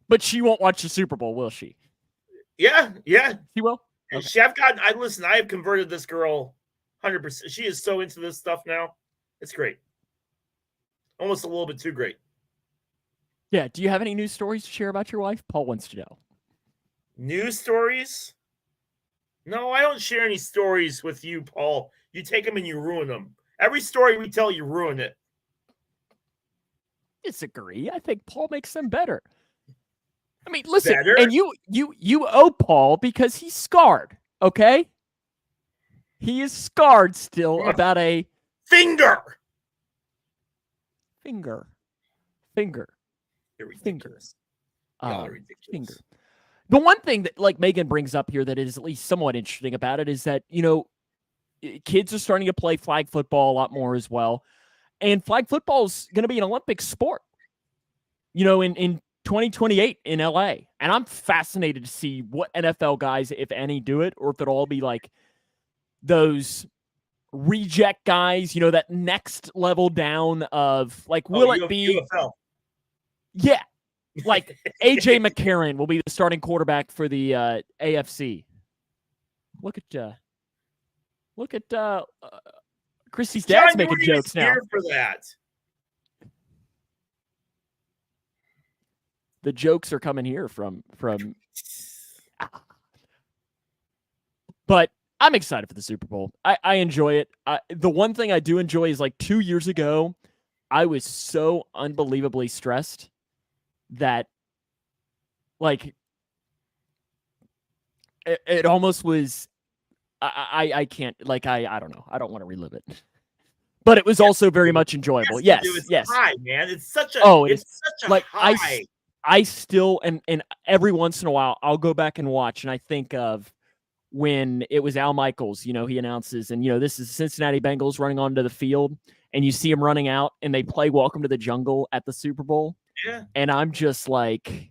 But she won't watch the Super Bowl, will she? Yeah. She will. Okay. I have converted this girl 100%. She is so into this stuff now. It's great. Almost a little bit too great. Yeah. Do you have any news stories to share about your wife? Paul wants to know. News stories? No, I don't share any stories with you, Paul. You take them and you ruin them. Every story we tell, you ruin it. Disagree. I think Paul makes them better. I mean, listen, Better? and you owe Paul because he's scarred, okay? He is scarred still about a finger. Finger. You're ridiculous. Y'all are ridiculous. Finger. The one thing that like Megan brings up here that is at least somewhat interesting about it is that, kids are starting to play flag football a lot more as well. And flag football is going to be an Olympic sport, in 2028 in LA. And I'm fascinated to see what NFL guys, if any, do it, or if it'll all be like those reject guys, that next level down of like, will it be UFL? Yeah. Like AJ McCarron will be the starting quarterback for the AFC. Look at Christy's dad's making jokes now. Here for that. The jokes are coming here from But I'm excited for the Super Bowl. I enjoy it. The one thing I do enjoy is like 2 years ago, I was so unbelievably stressed that like it almost was I can't like I don't know. I don't want to relive it. But it was also very much enjoyable. Yes. It's high, man. It's such a such a like high. I still and every once in a while I'll go back and watch and I think of when it was Al Michaels, he announces and this is Cincinnati Bengals running onto the field and you see him running out and they play Welcome to the Jungle at the Super Bowl. Yeah. And I'm just like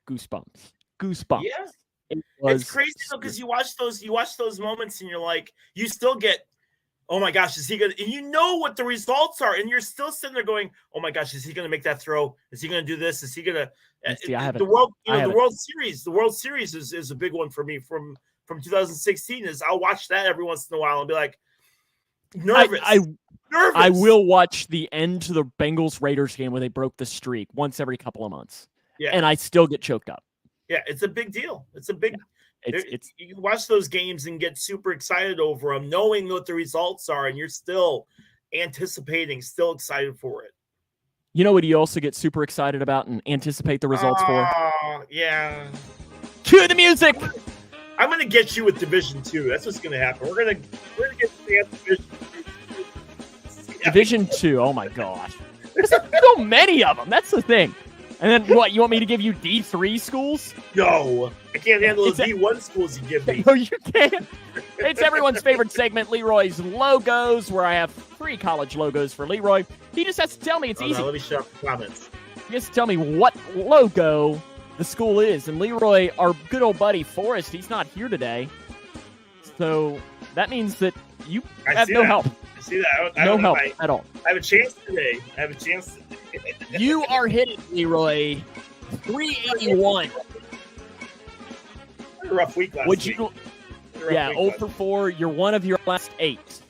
goosebumps. Yeah. It's crazy though, because you watch those moments and you're like, you still get, oh my gosh, is he gonna, and you know what the results are, and you're still sitting there going, oh my gosh, is he gonna make that throw? Is he gonna do this? Is he gonna the World Series is a big one for me from 2016. Is I'll watch that every once in a while and be like nervous. Nervous. I will watch the end to the Bengals Raiders game where they broke the streak once every couple of months. Yeah. And I still get choked up. Yeah, it's a big deal. It's a big. Yeah. You can watch those games and get super excited over them, knowing what the results are, and you're still anticipating, still excited for it. You know what you also get super excited about and anticipate the results for? Yeah. Cue the music. I'm gonna get you with Division 2. That's what's gonna happen. We're gonna get the Division 2. Yeah. Division 2. Oh my gosh. There's so many of them. That's the thing. And then what? You want me to give you D3 schools? No, I can't handle those D1 schools you give me. No, you can't. It's everyone's favorite segment, Leroy's Logos, where I have 3 college logos for Leroy. He just has to tell me. It's easy. Let me shut up the comments. He has to tell me what logo the school is. And Leroy, our good old buddy Forrest, he's not here today. So that means that you have no help. I see that. No help at all. I have a chance today. You are hitting, Leroy, 381. A rough week last week. Yeah, 0 for 4. You're one of your last 8.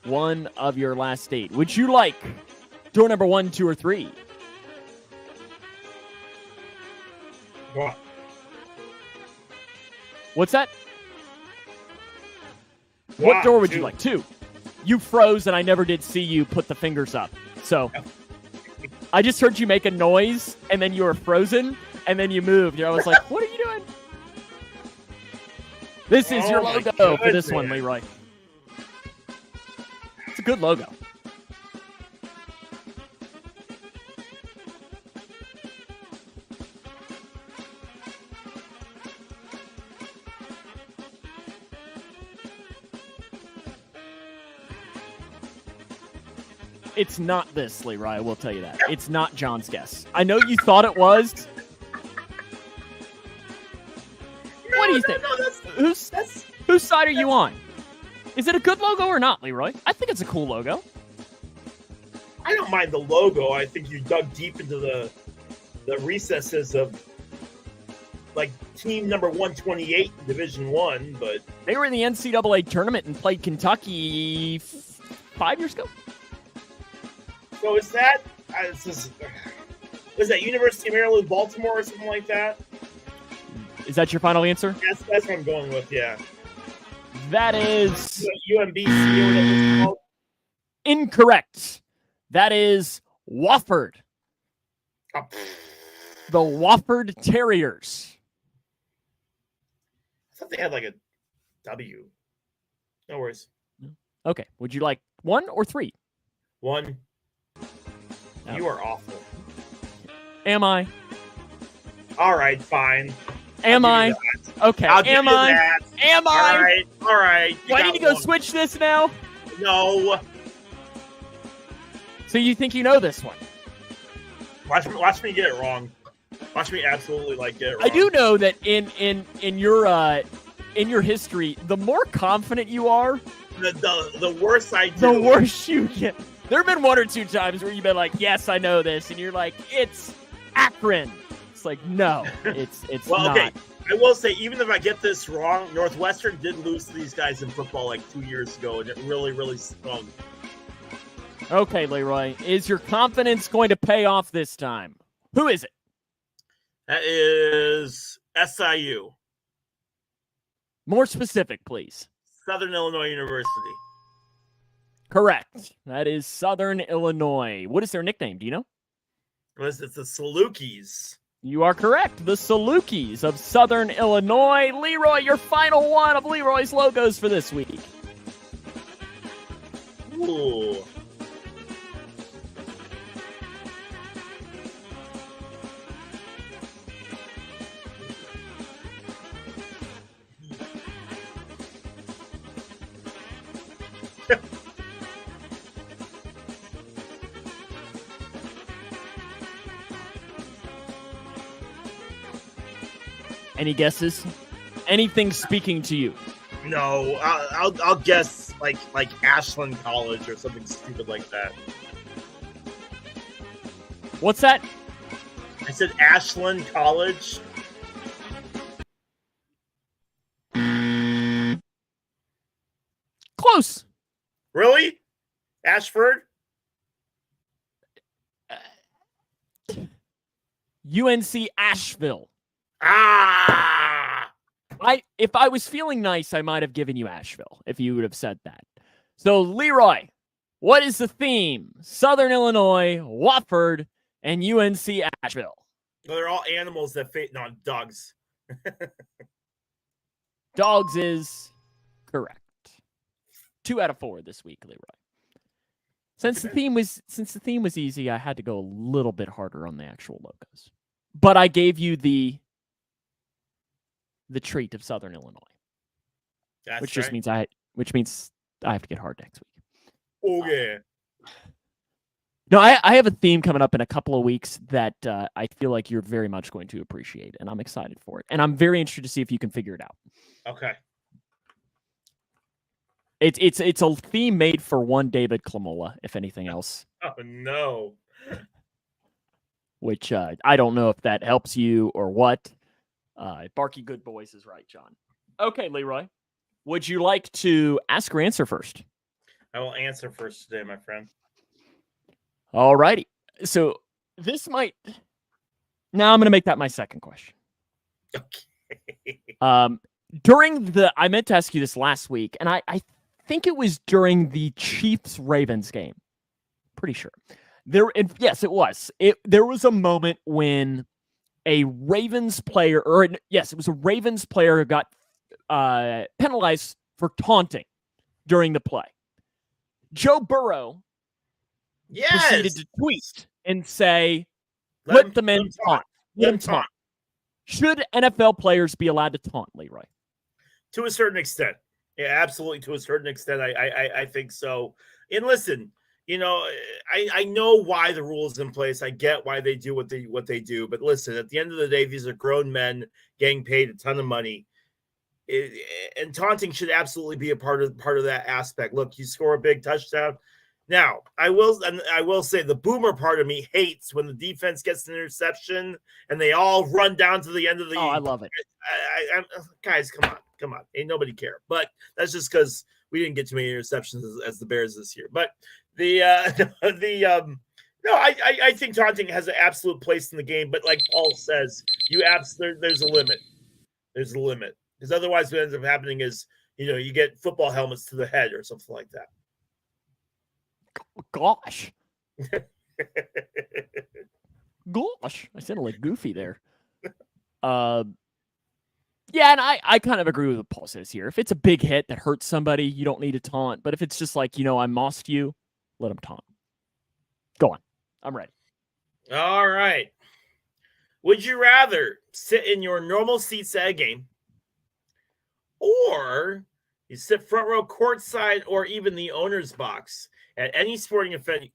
One of your last 8. Would you like door number 1, 2, or 3? What? What's that? What door would you like? 2. You froze, and I never did see you put the fingers up. So I just heard you make a noise, and then you were frozen, and then you moved. I was like, what are you doing? This is your logo for this one, Leroy. It's a good logo. It's not this, Leroy, I will tell you that. It's not John's guess. I know you thought it was. What do you think? Whose side are you on? Is it a good logo or not, Leroy? I think it's a cool logo. I don't mind the logo. I think you dug deep into the recesses of like team number 128 in Division 1, but they were in the NCAA tournament and played Kentucky 5 years ago. So is that was that University of Maryland, Baltimore, or something like that? Is that your final answer? That's what I'm going with. Yeah. That is UMBC or whatever it's called. incorrect. That is Wofford. Oh, The Wofford Terriers. I thought they had like a W. No worries. Okay. Would you like 1 or 3? 1. No. You are awful. Am I? All right, fine. Am I? Okay. I'll give Am you I? that. Am I? All right. Do I need to go switch this now? No. So you think you know this one? Watch me get it wrong. Watch me absolutely get it wrong. I do know that in your history, the more confident you are, the worse I do. the worse you get. There have been 1 or 2 times where you've been like, "Yes, I know this," and you're like, "It's Akron." It's like, no, it's well, not. Okay. I will say, even if I get this wrong, Northwestern did lose to these guys in football like 2 years ago, and it really, really stung. Okay, Leroy, is your confidence going to pay off this time? Who is it? That is SIU. More specific, please. Southern Illinois University. Correct. That is Southern Illinois. What is their nickname? Do you know? It's the Salukis. You are correct. The Salukis of Southern Illinois. Leroy, your final one of Leroy's logos for this week. Ooh. Any guesses? Anything speaking to you? No, I'll guess like Ashland College or something stupid like that. What's that? I said Ashland College. Close. Really? Ashford? UNC Asheville. Ah! If I was feeling nice, I might have given you Asheville if you would have said that. So, Leroy, what is the theme? Southern Illinois, Wofford, and UNC Asheville. Well, they're all animals that fit on dogs. Dogs is correct. 2 out of 4 this week, Leroy. Since the theme was easy, I had to go a little bit harder on the actual logos. But I gave you the treat of Southern Illinois. That's which right. just means I have to get hard next week. Oh yeah. No, I have a theme coming up in a couple of weeks that I feel like you're very much going to appreciate, and I'm excited for it. And I'm very interested to see if you can figure it out. Okay. It's a theme made for one David Klamola, if anything else. Oh no. Which I don't know if that helps you or what. Barky Good Boys is right, John. Okay, Leroy. Would you like to ask or answer first? I will answer first today, my friend. All righty. So this might... Now I'm going to make that my second question. Okay. I meant to ask you this last week, and I think it was during the Chiefs-Ravens game. Pretty sure. Yes, it was. There was a moment when a Ravens player, it was a Ravens player who got penalized for taunting during the play. Joe Burrow proceeded to tweet and say, let the men taunt. Let them taunt. Should NFL players be allowed to taunt, Leroy? To a certain extent. Yeah, absolutely. To a certain extent, I think so. And listen, I know why the rule is in place. I get why they do what they do. But listen, at the end of the day, these are grown men getting paid a ton of money. And taunting should absolutely be a part of that aspect. Look, you score a big touchdown. Now, I will say the boomer part of me hates when the defense gets an interception and they all run down to the end of the. Oh, I love it. Guys, come on, ain't nobody care. But that's just because we didn't get too many interceptions as the Bears this year. But I think taunting has an absolute place in the game. But like Paul says, there's a limit. There's a limit. Because otherwise what ends up happening is, you get football helmets to the head or something like that. Gosh. Gosh. I sounded like Goofy there. Yeah, and I kind of agree with what Paul says here. If it's a big hit that hurts somebody, you don't need to taunt. But if it's just like, I mossed you, let him taunt. Go on. I'm ready. All right. Would you rather sit in your normal seats at a game, or you sit front row courtside, or even the owner's box at any sporting event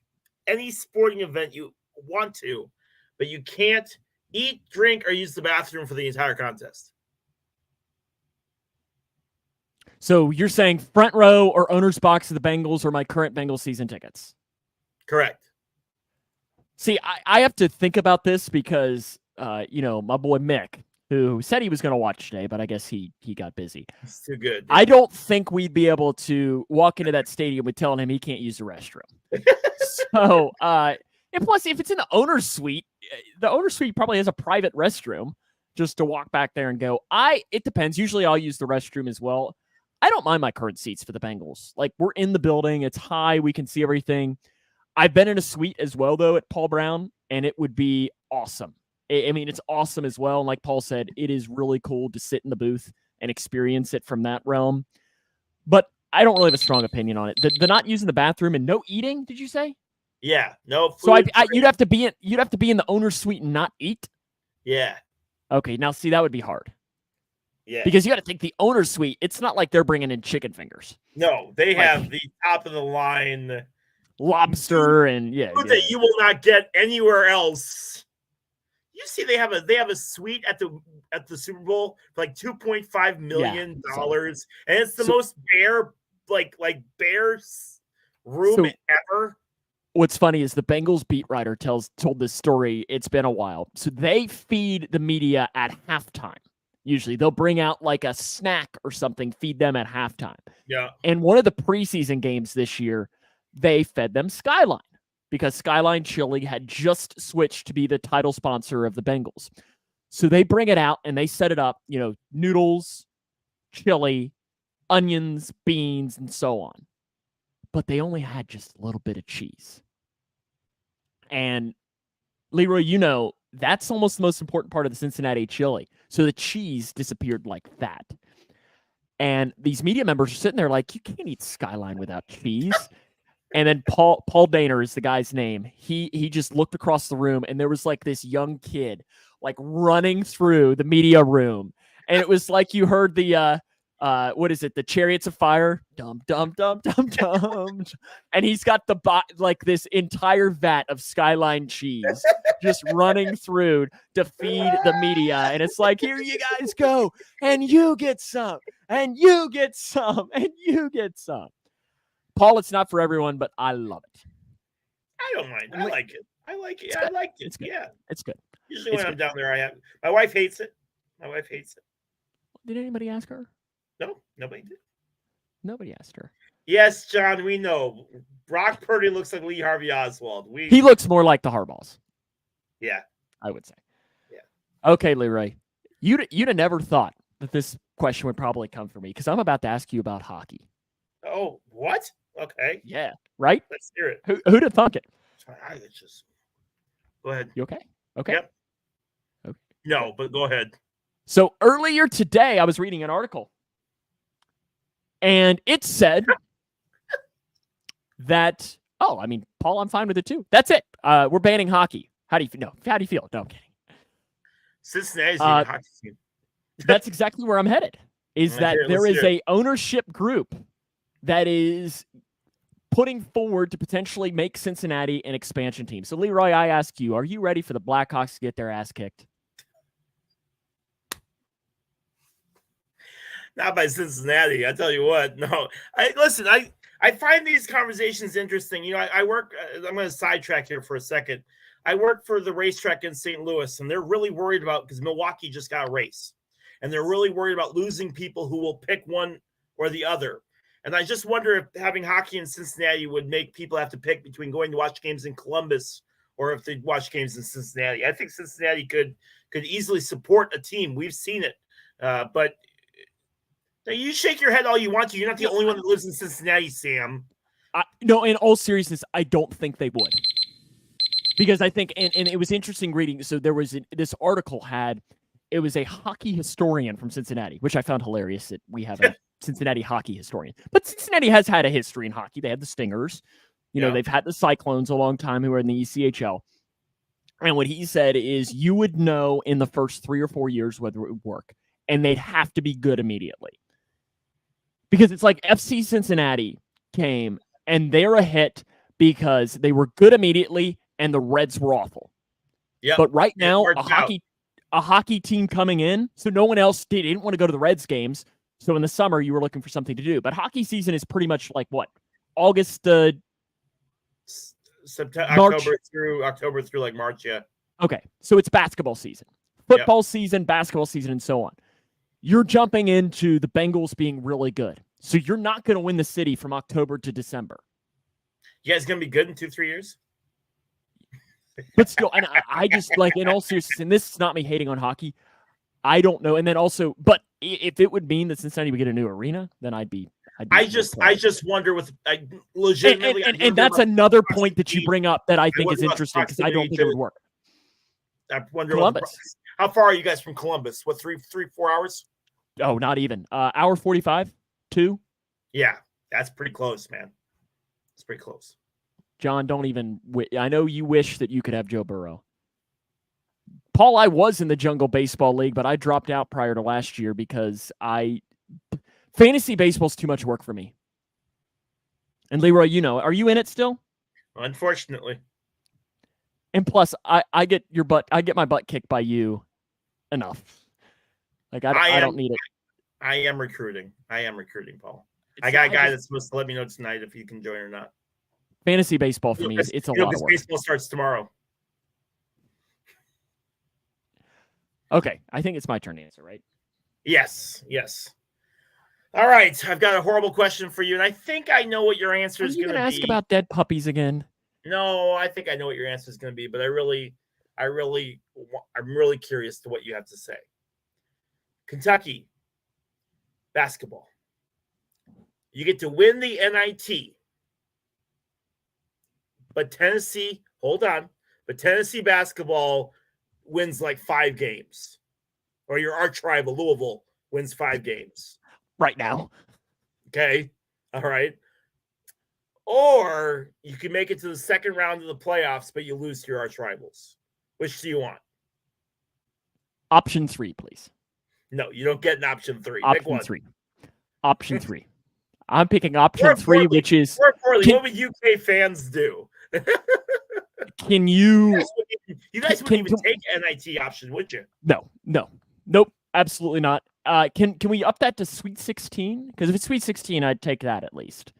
you want to, but you can't eat, drink, or use the bathroom for the entire contest? So you're saying front row or owner's box of the Bengals or my current Bengals season tickets? Correct. See, I have to think about this because, my boy Mick, who said he was going to watch today, but I guess he got busy. It's too good. I don't think we'd be able to walk into that stadium with telling him he can't use the restroom. So, and plus, if it's in the owner's suite probably has a private restroom just to walk back there and go. It depends. Usually I'll use the restroom as well. I don't mind my current seats for the Bengals. Like, we're in the building. It's high. We can see everything. I've been in a suite as well, though, at Paul Brown, and it would be awesome. I mean, it's awesome as well. And like Paul said, it is really cool to sit in the booth and experience it from that realm. But I don't really have a strong opinion on it. The not using the bathroom and no eating, did you say? Yeah, no food. So you'd have to be in the owner's suite and not eat? Yeah. Okay, now see, that would be hard. Yeah. Because you got to think the owner's suite, it's not like they're bringing in chicken fingers. No, they have the top of the line lobster and that you will not get anywhere else. You see, they have a suite at the Super Bowl for like $2.5 million, and it's the most bare Bears room ever. What's funny is the Bengals beat writer told this story. It's been a while. So they feed the media at halftime. Usually they'll bring out like a snack or something, feed them at halftime. Yeah. And one of the preseason games this year, they fed them Skyline because Skyline Chili had just switched to be the title sponsor of the Bengals. So they bring it out and they set it up, noodles, chili, onions, beans, and so on. But they only had just a little bit of cheese. And Leroy, that's almost the most important part of the Cincinnati chili. So the cheese disappeared like that. And these media members are sitting there like, you can't eat Skyline without cheese. And then Paul Daner is the guy's name. He just looked across the room and there was like this young kid like running through the media room. And it was like you heard the what is it? The Chariots of Fire, dum dum dum dum dum, and he's got this entire vat of Skyline cheese just running through to feed the media, and it's like, here you guys go, and you get some, and you get some, and you get some. Paul, it's not for everyone, but I love it. I don't mind. I like it. I like it. I liked it. It's good. Yeah, it's good. Usually when I'm down there, my wife hates it. Did anybody ask her? No, nobody did. Nobody asked her. Yes, John, we know. Brock Purdy looks like Lee Harvey Oswald. He looks more like the Harbaughs. Yeah. I would say. Yeah. Okay, Leroy. You'd have never thought that this question would probably come for me because I'm about to ask you about hockey. Oh, what? Okay. Yeah, right? Let's hear it. Who'd have thunk it? Go ahead. You okay? Okay. Yep. Okay. No, but go ahead. So earlier today, I was reading an article. And it said that, Paul, I'm fine with it too. That's it. We're banning hockey. How do you feel? No, I'm kidding. Cincinnati's a hockey team. That's exactly where I'm headed. There is a ownership group that is putting forward to potentially make Cincinnati an expansion team. So, Leroy, I ask you, are you ready for the Blackhawks to get their ass kicked? Not by Cincinnati. I tell you what. No, I find these conversations interesting. I work. I'm going to sidetrack here for a second. I work for the racetrack in St. Louis, and they're really worried about because Milwaukee just got a race, and they're really worried about losing people who will pick one or the other. And I just wonder if having hockey in Cincinnati would make people have to pick between going to watch games in Columbus or if they watch games in Cincinnati. I think Cincinnati could easily support a team. We've seen it. But you shake your head all you want to. You're not the only one that lives in Cincinnati, Sam. No, in all seriousness, I don't think they would. Because I think, and it was interesting reading. So there was this article it was a hockey historian from Cincinnati, which I found hilarious that we have a Cincinnati hockey historian. But Cincinnati has had a history in hockey. They had the Stingers. They've had the Cyclones a long time who are in the ECHL. And what he said is you would know in the first 3 or 4 years whether it would work. And they'd have to be good immediately. Because it's like FC Cincinnati came and they're a hit because they were good immediately and the Reds were awful. Yeah. But right now, a hockey team coming in, so no one else didn't want to go to the Reds games. So in the summer, you were looking for something to do. But hockey season is pretty much like what? August, September, March. October through like March, yeah. Okay, so it's basketball season, football season, basketball season, and so on. You're jumping into the Bengals being really good. So you're not going to win the city from October to December. You guys going to be good in 2-3 years? But still, and I just, like, in all seriousness, and this is not me hating on hockey, I don't know. And then also, but if it would mean that Cincinnati would get a new arena, then I'd be I just wonder with legitimately. And that's another point that you bring up that I think is interesting because I don't think it would work. I wonder Columbus. How far are you guys from Columbus? What, 4 hours? Oh, not even. Hour 45, 2. Yeah, that's pretty close, man. It's pretty close. John, don't even. I know you wish that you could have Joe Burrow. Paul, I was in the Jungle Baseball League, but I dropped out prior to last year because fantasy baseball is too much work for me. And Leroy, are you in it still? Unfortunately. And plus, I get my butt kicked by you enough. Like I don't need it. I am recruiting, Paul. I got a guy that's supposed to let me know tonight if he can join or not. Fantasy baseball for me, it's a lot of work. Baseball starts tomorrow. Okay, I think it's my turn to answer, right? Yes. All right, I've got a horrible question for you, and I think I know what your answer is going to be. Are you going to ask about dead puppies again? No, I think I know what your answer is going to be, but I'm really curious to what you have to say. Kentucky basketball. You get to win the NIT, but Tennessee basketball wins like 5 games, or your arch rival Louisville wins 5 games right now. Okay. All right. Or you can make it to the second round of the playoffs, but you lose to your arch rivals. Which do you want? Option 3, please. No, you don't get an option 3. Option Pick one. 3. Option 3. I'm picking option 3, which is. What would UK fans do? Can you? You guys wouldn't even take NIT option, would you? No. Nope. Absolutely not. Can we up that to Sweet 16? Because if it's Sweet 16, I'd take that at least.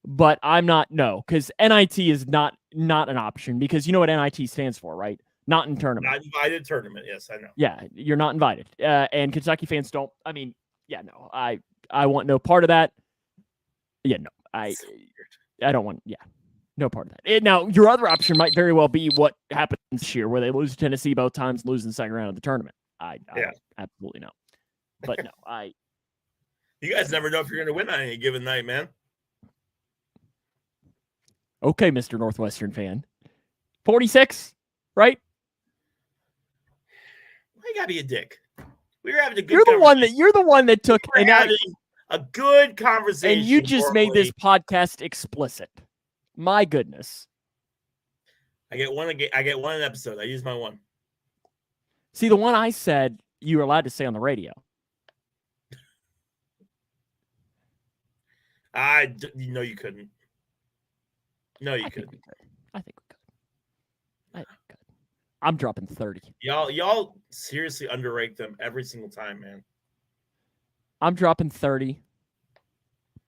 But I'm not. No, because NIT is not an option. Because you know what NIT stands for, right? Not in tournament. Not invited tournament. Yes, I know. Yeah, you're not invited. And Kentucky fans don't. I mean, yeah, no. I want no part of that. Yeah, no. I don't want. Yeah. No part of that. Now, your other option might very well be what happens this year, where they lose to Tennessee both times, lose in the second round of the tournament. I absolutely know. But no, You guys never know if you're going to win on any given night, man. Okay, Mr. Northwestern fan. 46, right? Why you gotta be a dick? We were having a good. You're the one that took a good conversation, and you just made this podcast explicit. My goodness. I get one episode. I use my one. See, the one I said you were allowed to say on the radio. No, you couldn't. No, you couldn't. I think we could. I'm dropping 30. Y'all seriously underrate them every single time, man. I'm dropping 30.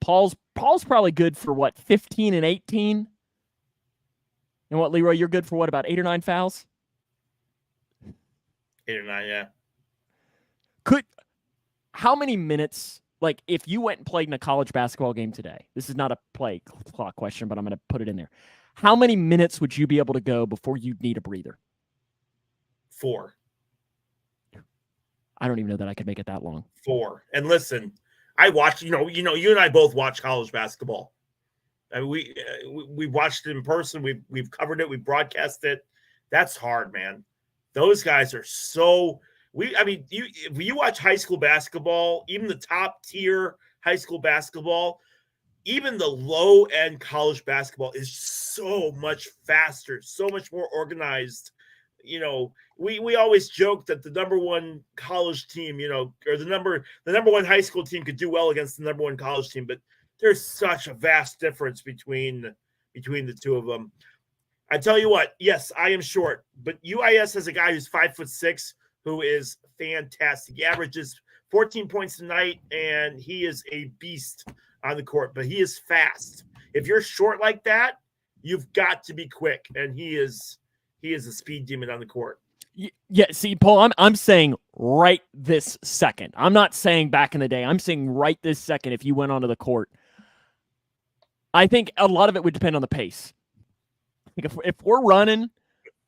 Paul's probably good for what, 15 and 18? And what, Leroy, you're good for what, about 8 or 9 fouls? 8 or 9, yeah. How many minutes, like if you went and played in a college basketball game today, this is not a play clock question, but I'm going to put it in there. How many minutes would you be able to go before you'd need a breather? 4. I don't even know that I could make it that long. 4. And listen, I watched. You and I both watch college basketball. I mean, we watched it in person. We've covered it. We broadcast it. That's hard, man. Those guys are so. If you watch high school basketball, even the top tier high school basketball, even the low end college basketball is so much faster, so much more organized. We always joke that the number one college team, or the number one high school team could do well against the number one college team, but there's such a vast difference between the two of them. I tell you what, yes, I am short, but UIS has a guy who's 5'6", who is fantastic. He averages 14 points a night, and he is a beast on the court, but he is fast. If you're short like that, you've got to be quick, and he is a speed demon on the court. Yeah, see, Paul, I'm saying right this second. I'm not saying back in the day. I'm saying right this second if you went onto the court. I think a lot of it would depend on the pace. I think if we're running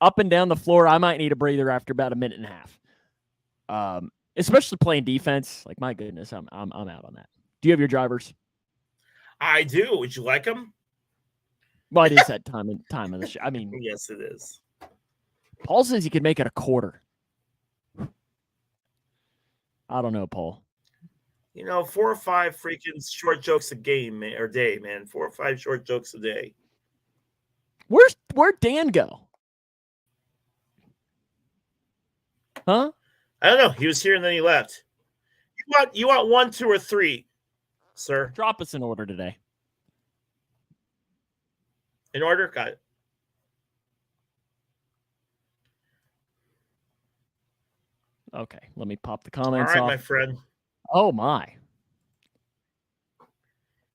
up and down the floor, I might need a breather after about a minute and a half. Especially playing defense. Like, my goodness, I'm out on that. Do you have your drivers? I do. Would you like them? Well, it is that time of the show. I mean, yes, it is. Paul says he could make it a quarter. I don't know, Paul. 4 or 5 freaking short jokes a game or day, man. 4 or 5 short jokes a day. Where'd Dan go? Huh? I don't know. He was here and then he left. You want 1, 2, or 3, sir? Drop us an order today. In order? Got it. Okay, let me pop the comments off. All right, off. my friend. Oh, my.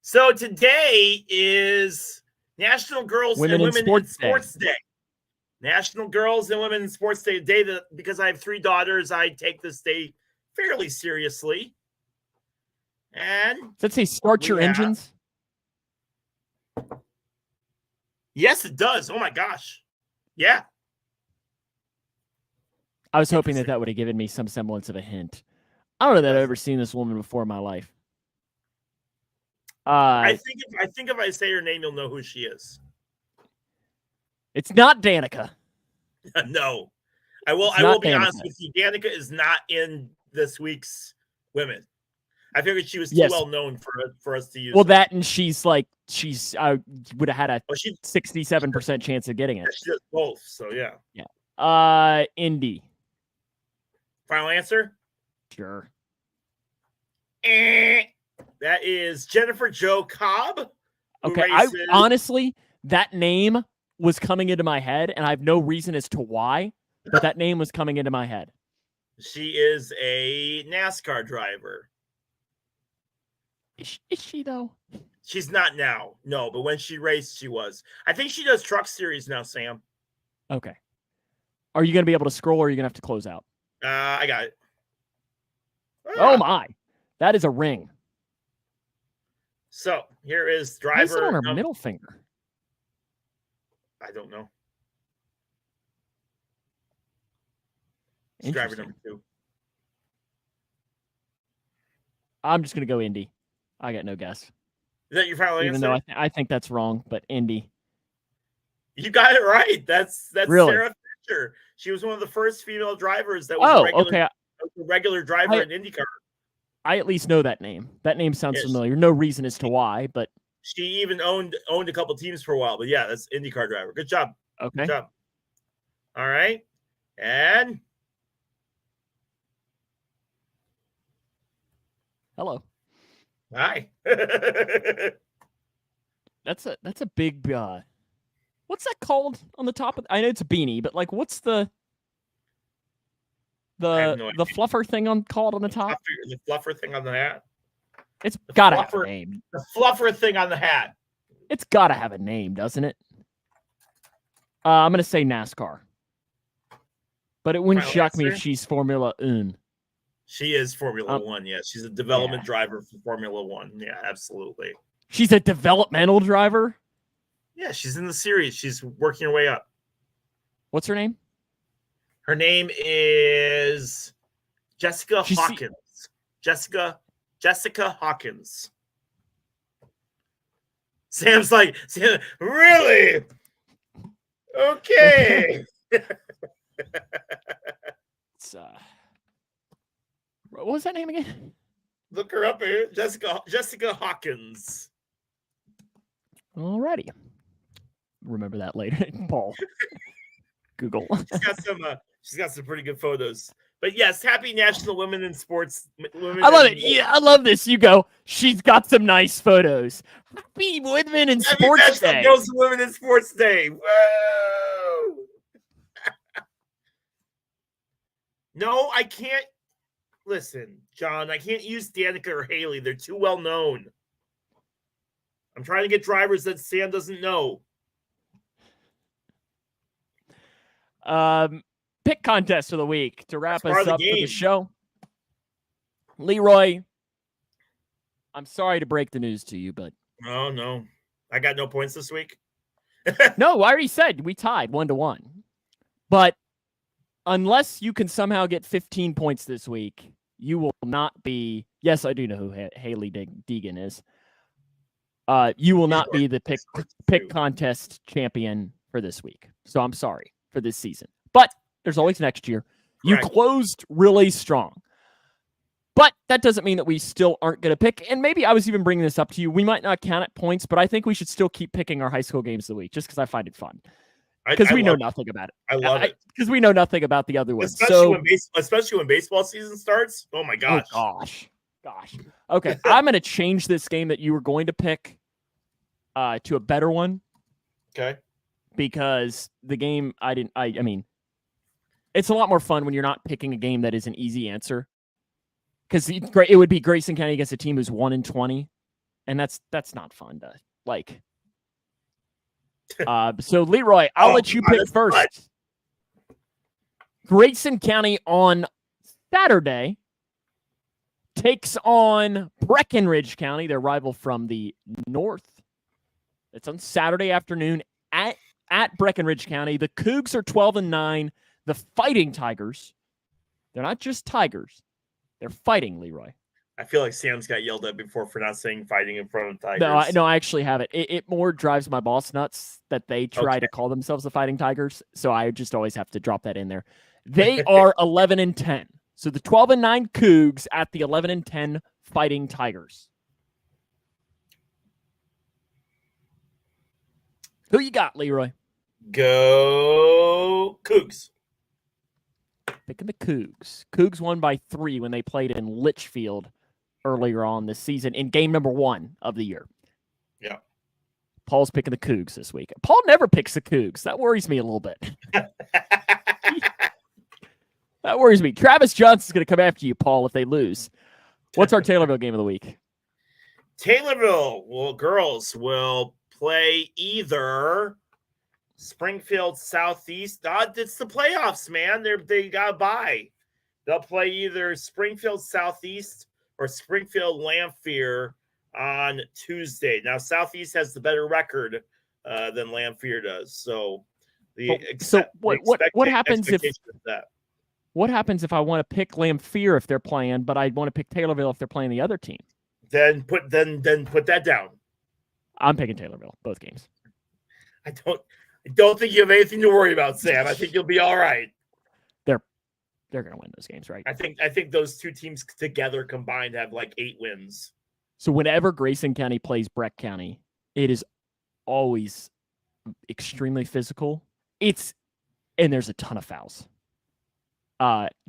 So today is National Girls and Women in Sports Day. National Girls and Women in Sports Day. Because I have 3 daughters, I take this day fairly seriously. And does that say start your engines? Yes, it does. Oh, my gosh. Yeah. I was hoping that would have given me some semblance of a hint. I don't know that I've ever seen this woman before in my life. I think if I say her name, you'll know who she is. It's not Danica. No. I will be honest with you. Danica is not in this week's Women. I figured she was too well known for us to use. Well, that and I would have had a 67% chance of getting it. She does both, so yeah. Yeah. Indy. Final answer? Sure. That is Jennifer Jo Cobb. Okay, honestly, that name was coming into my head, and I have no reason as to why, but that name was coming into my head. She is a NASCAR driver. Is she, though? She's not now, no, but when she raced, she was. I think she does truck series now, Sam. Okay. Are you going to be able to scroll, or are you going to have to close out? I got it. Oh, my. That is a ring. So, here is driver. Why is it on her middle finger? I don't know. It's driver number 2. I'm just going to go Indy. I got no guess. Is that your final answer? Even though I think that's wrong, but Indy. You got it right. That's really? Sarah Fisher. She was one of the first female drivers that was a regular driver in IndyCar. I at least know that name. That name sounds familiar. No reason as to why, but she even owned a couple teams for a while. But yeah, that's IndyCar driver. Good job. Okay. Good job. All right. And hello. Hi. That's a big what's that called on the top of I know it's a beanie, but like what's the fluffer thing called on the top? The fluffer thing on the hat? It's gotta have a name. The fluffer thing on the hat. It's gotta have a name, doesn't it? I'm gonna say NASCAR. But it wouldn't shock me if she's Formula One. She is Formula One, yeah. She's a development driver for Formula One. Yeah, absolutely. She's a developmental driver? Yeah, she's in the series. She's working her way up. What's her name? Her name is Jessica She's- Hawkins. Jessica Hawkins. Sam's like, really? Okay. It's, what was that name again? Look her up here. Jessica Hawkins. Alrighty. Remember that later, Paul. Google. She's got some pretty good photos. But yes, happy National Women in Sports. I love it. Yeah, I love this. You go. She's got some nice photos. Happy Women in Sports Day. Girls and Women in Sports Day. Woo! No, I can't. Listen, John, I can't use Danica or Haley. They're too well known. I'm trying to get drivers that Sam doesn't know. Pick contest of the week to wrap us up for the game. show. Leroy, I'm sorry to break the news to you, but Oh no, I got no points this week. no, I already said we tied 1-1. But unless you can somehow get 15 points this week, you will not be. Yes, I do know who Haley Deegan is. You will not be the pick contest champion for this week. So I'm sorry for this season. But there's always next year. You closed really strong. But that doesn't mean that we still aren't going to pick. And maybe I was even bringing this up to you. We might not count it points, but I think we should still keep picking our high school games of the week just because I find it fun. Because we know nothing about it. I love it. Because we know nothing about the other ones. Especially when baseball season starts. Oh my gosh. Oh, gosh. Okay, I'm going to change this game that you were going to pick to a better one. Okay. Because the game I mean, it's a lot more fun when you're not picking a game that is an easy answer. Because it would be Grayson County against a team who's 1-20, and that's not fun to like. So Leroy, I'll let you pick first. Fun. Grayson County on Saturday takes on Breckenridge County, their rival from the north. It's on Saturday afternoon at Breckenridge County. The Cougs are 12-9. The Fighting Tigers, they're not just Tigers. They're fighting, Leroy. I feel like Sam's got yelled at before for not saying fighting in front of Tigers. No, I actually have it. It more drives my boss nuts that they try to call themselves the Fighting Tigers. So I just always have to drop that in there. They are 11-10. So the 12-9 Cougs at the 11-10 Fighting Tigers. Who you got, Leroy? Go Cougs. Picking the Cougs. Cougs won by 3 when they played in Litchfield earlier on this season in game number 1 of the year. Yeah. Paul's picking the Cougs this week. Paul never picks the Cougs. That worries me a little bit. That worries me. Travis Johnson's going to come after you, Paul, if they lose. What's our Taylorville game of the week? Taylorville girls will play either Springfield Southeast. It's the playoffs, man. They got to bye. They'll play either Springfield Southeast or Springfield Lamphere on Tuesday. Now, Southeast has the better record than Lamphere does. So, what happens if that? What happens if I want to pick Lamphere if they're playing, but I want to pick Taylorville if they're playing the other team? Then put that down. I'm picking Taylorville both games. I don't think you have anything to worry about, Sam. I think you'll be all right. They're going to win those games, right? I think those two teams together combined have like 8 wins. So whenever Grayson County plays Breck County, it is always extremely physical. And there's a ton of fouls.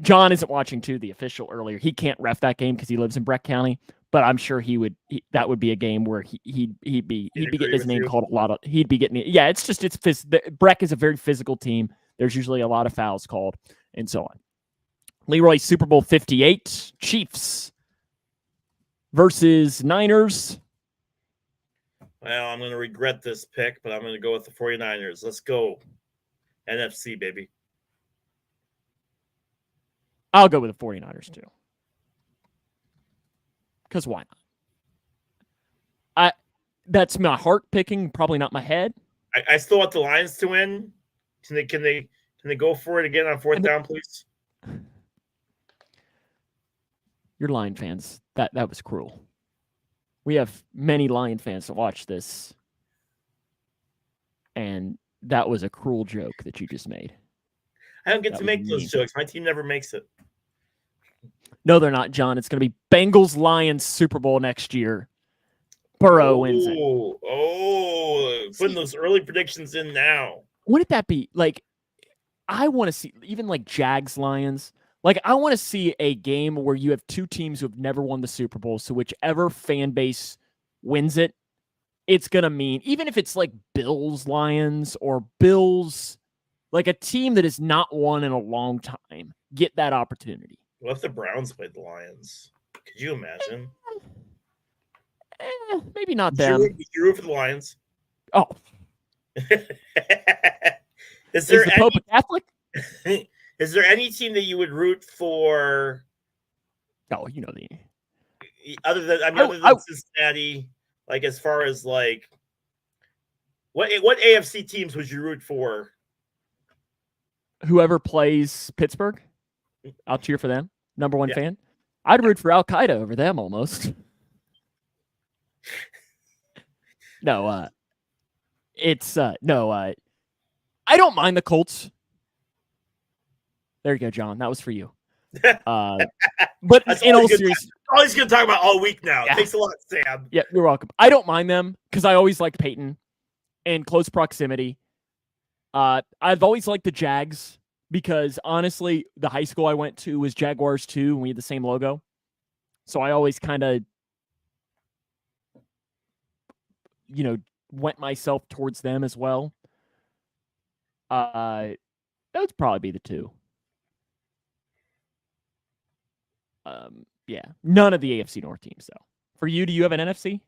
John isn't watching too, the official earlier. He can't ref that game because he lives in Breck County, but I'm sure that would be a game where he'd be getting his name called a lot of. He'd be getting it. Yeah, Breck is a very physical team. There's usually a lot of fouls called and so on. Leroy, Super Bowl 58, Chiefs versus Niners. Well, I'm going to regret this pick, but I'm going to go with the 49ers. Let's go. NFC, baby. I'll go with the 49ers, too. Because why not? That's my heart picking, probably not my head. I still want the Lions to win. Can they go for it again on 4th down, please? You're Lion fans. That was cruel. We have many Lion fans to watch this, and that was a cruel joke that you just made. I don't get That to was make those mean. jokes. My team never makes it. No, they're not, John. It's going to be Bengals Lions Super Bowl next year. Burrow wins it. Putting those early predictions in now. Wouldn't that be like? I want to see even like Jags Lions. Like I want to see a game where you have two teams who have never won the Super Bowl. So whichever fan base wins it, it's gonna mean even if it's like Bills Lions or Bills, like a team that has not won in a long time, get that opportunity. What if the Browns played the Lions? Could you imagine? Maybe not Would them. you root for the Lions? Oh, is there the Pope a Catholic? Is there any team that you would root for? Oh, you know the other than Cincinnati, like as far as like what AFC teams would you root for? Whoever plays Pittsburgh, I'll cheer for them. Number one fan. I'd root for Al Qaeda over them almost. No, it's no. I don't mind the Colts. There you go, John. That was for you. But in all seriousness, all he's going to talk about all week now. Yeah. Thanks a lot, Sam. Yeah, you're welcome. I don't mind them because I always liked Peyton and close proximity. I've always liked the Jags because honestly, the high school I went to was Jaguars too, and we had the same logo. So I always kind of, went myself towards them as well. That would probably be the two. Yeah, none of the AFC North teams though. For you, do you have an NFC?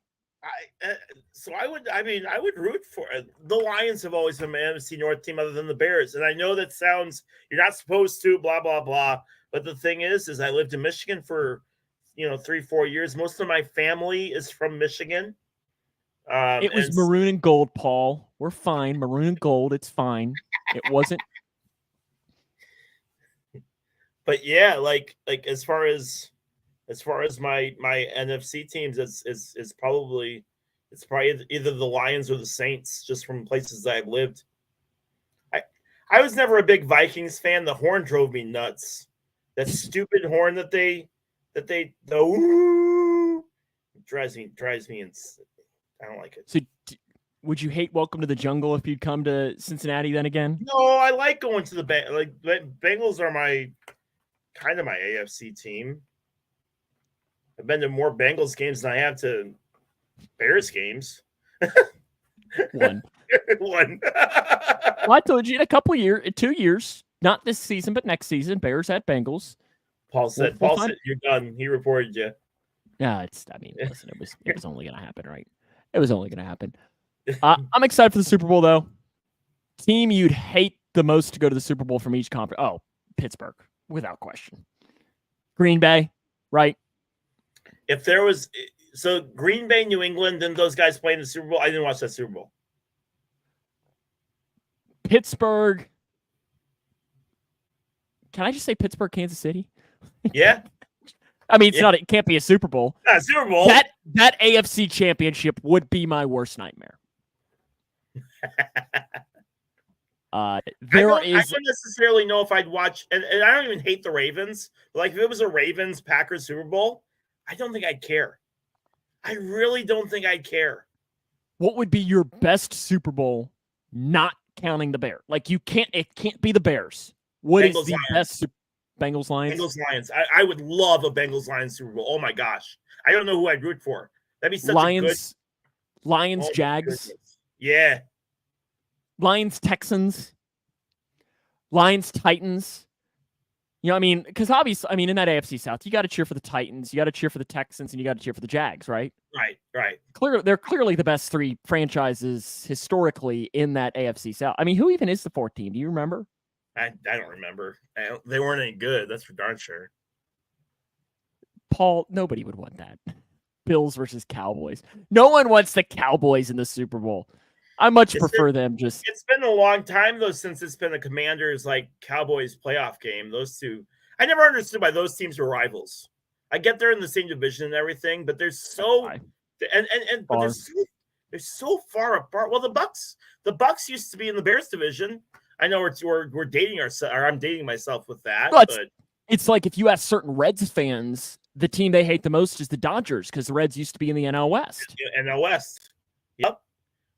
I would root for the Lions. Have always been my NFC North team, other than the Bears. And I know that sounds you're not supposed to, blah blah blah. But the thing is I lived in Michigan for 3-4 years. Most of my family is from Michigan. It was maroon and gold, Paul. We're fine. Maroon and gold. It's fine. It wasn't. But yeah, like as far as my NFC teams, it's probably either the Lions or the Saints, just from places that I've lived. I was never a big Vikings fan. The horn drove me nuts. That stupid horn that they drives me insane. I don't like it. So would you hate Welcome to the Jungle if you'd come to Cincinnati then again? No, I like going to the Bengals are my kind of my AFC team. I've been to more Bengals games than I have to Bears games. One. Well, I told you in 2 years, not this season, but next season, Bears at Bengals. Paul said, you're done. He reported you. Yeah, listen, it was only going to happen, right? It was only going to happen. I'm excited for the Super Bowl, though. Team you'd hate the most to go to the Super Bowl from each conference. Oh, Pittsburgh, without question. Green Bay, right? If there was Green Bay, New England, then those guys playing the Super Bowl. I didn't watch that Super Bowl. Pittsburgh. Can I just say Pittsburgh, Kansas City? Yeah. It can't be a Super Bowl. Not a Super Bowl. That AFC championship would be my worst nightmare. I don't necessarily know if I'd watch, and I don't even hate the Ravens. Like if it was a Ravens Packers Super Bowl, I don't think I'd care. I really don't think I'd care. What would be your best Super Bowl, not counting the Bears? Like it can't be the Bears. What Bengals, is the best Bengals Lions? Bengals Lions. I would love a Bengals Lions Super Bowl. Oh my gosh. I don't know who I'd root for. That'd be such a good Lions Jags. Goodness. Yeah. Lions Texans. Lions Titans. Because obviously, in that AFC South, you got to cheer for the Titans, you got to cheer for the Texans, and you got to cheer for the Jags, right? Right. They're clearly the best three franchises historically in that AFC South. Who even is the fourth team? Do you remember? I don't remember. They weren't any good. That's for darn sure. Paul, nobody would want that. Bills versus Cowboys. No one wants the Cowboys in the Super Bowl. I much prefer them just... It's been a long time, though, since it's been the Commanders, Cowboys playoff game. Those two... I never understood why those teams were rivals. I get they're in the same division and everything, but they're so but they're so far apart. Well, the Bucks used to be in the Bears division. I know we're dating ourselves, or I'm dating myself with that. Well, but it's like if you ask certain Reds fans, the team they hate the most is the Dodgers because the Reds used to be in the NL West. NL West. Yep.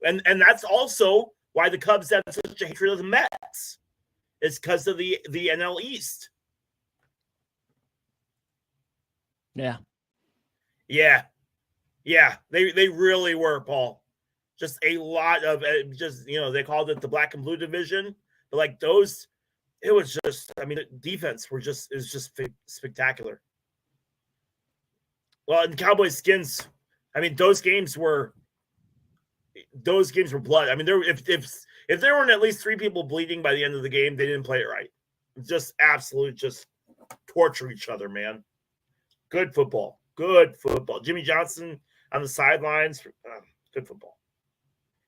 And that's also why the Cubs have such a hatred of the Mets. It's because of the NL East. Yeah. Yeah. Yeah. They really were, Paul. Just a lot of they called it the black and blue division. But like those, it was just, I mean, defense is just spectacular. Well, and Cowboys Skins, I mean, those games were blood. I mean, if there weren't at least 3 people bleeding by the end of the game, they didn't play it right. Just torture each other, man. Good football. Jimmy Johnson on the sidelines. Good football.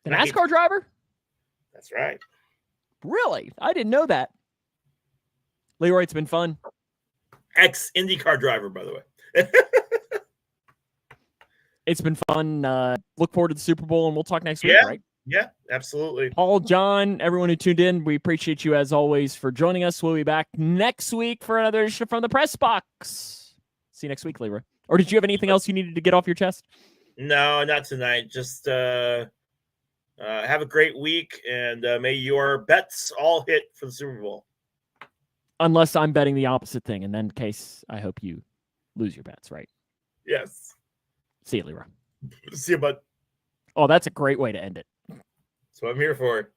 The NASCAR driver? That's right. Really? I didn't know that. Leroy, it's been fun. Ex-IndyCar driver, by the way. It's been fun. Look forward to the Super Bowl, and we'll talk next week, right? Yeah, absolutely. Paul, John, everyone who tuned in, we appreciate you as always for joining us. We'll be back next week for another edition from the Pressbox. See you next week, Leroy. Or did you have anything else you needed to get off your chest? No, not tonight. Just have a great week, and may your bets all hit for the Super Bowl. Unless I'm betting the opposite thing. In that case, I hope you lose your bets, right? Yes. See you, Leroy. See you, bud. Oh, that's a great way to end it. That's what I'm here for.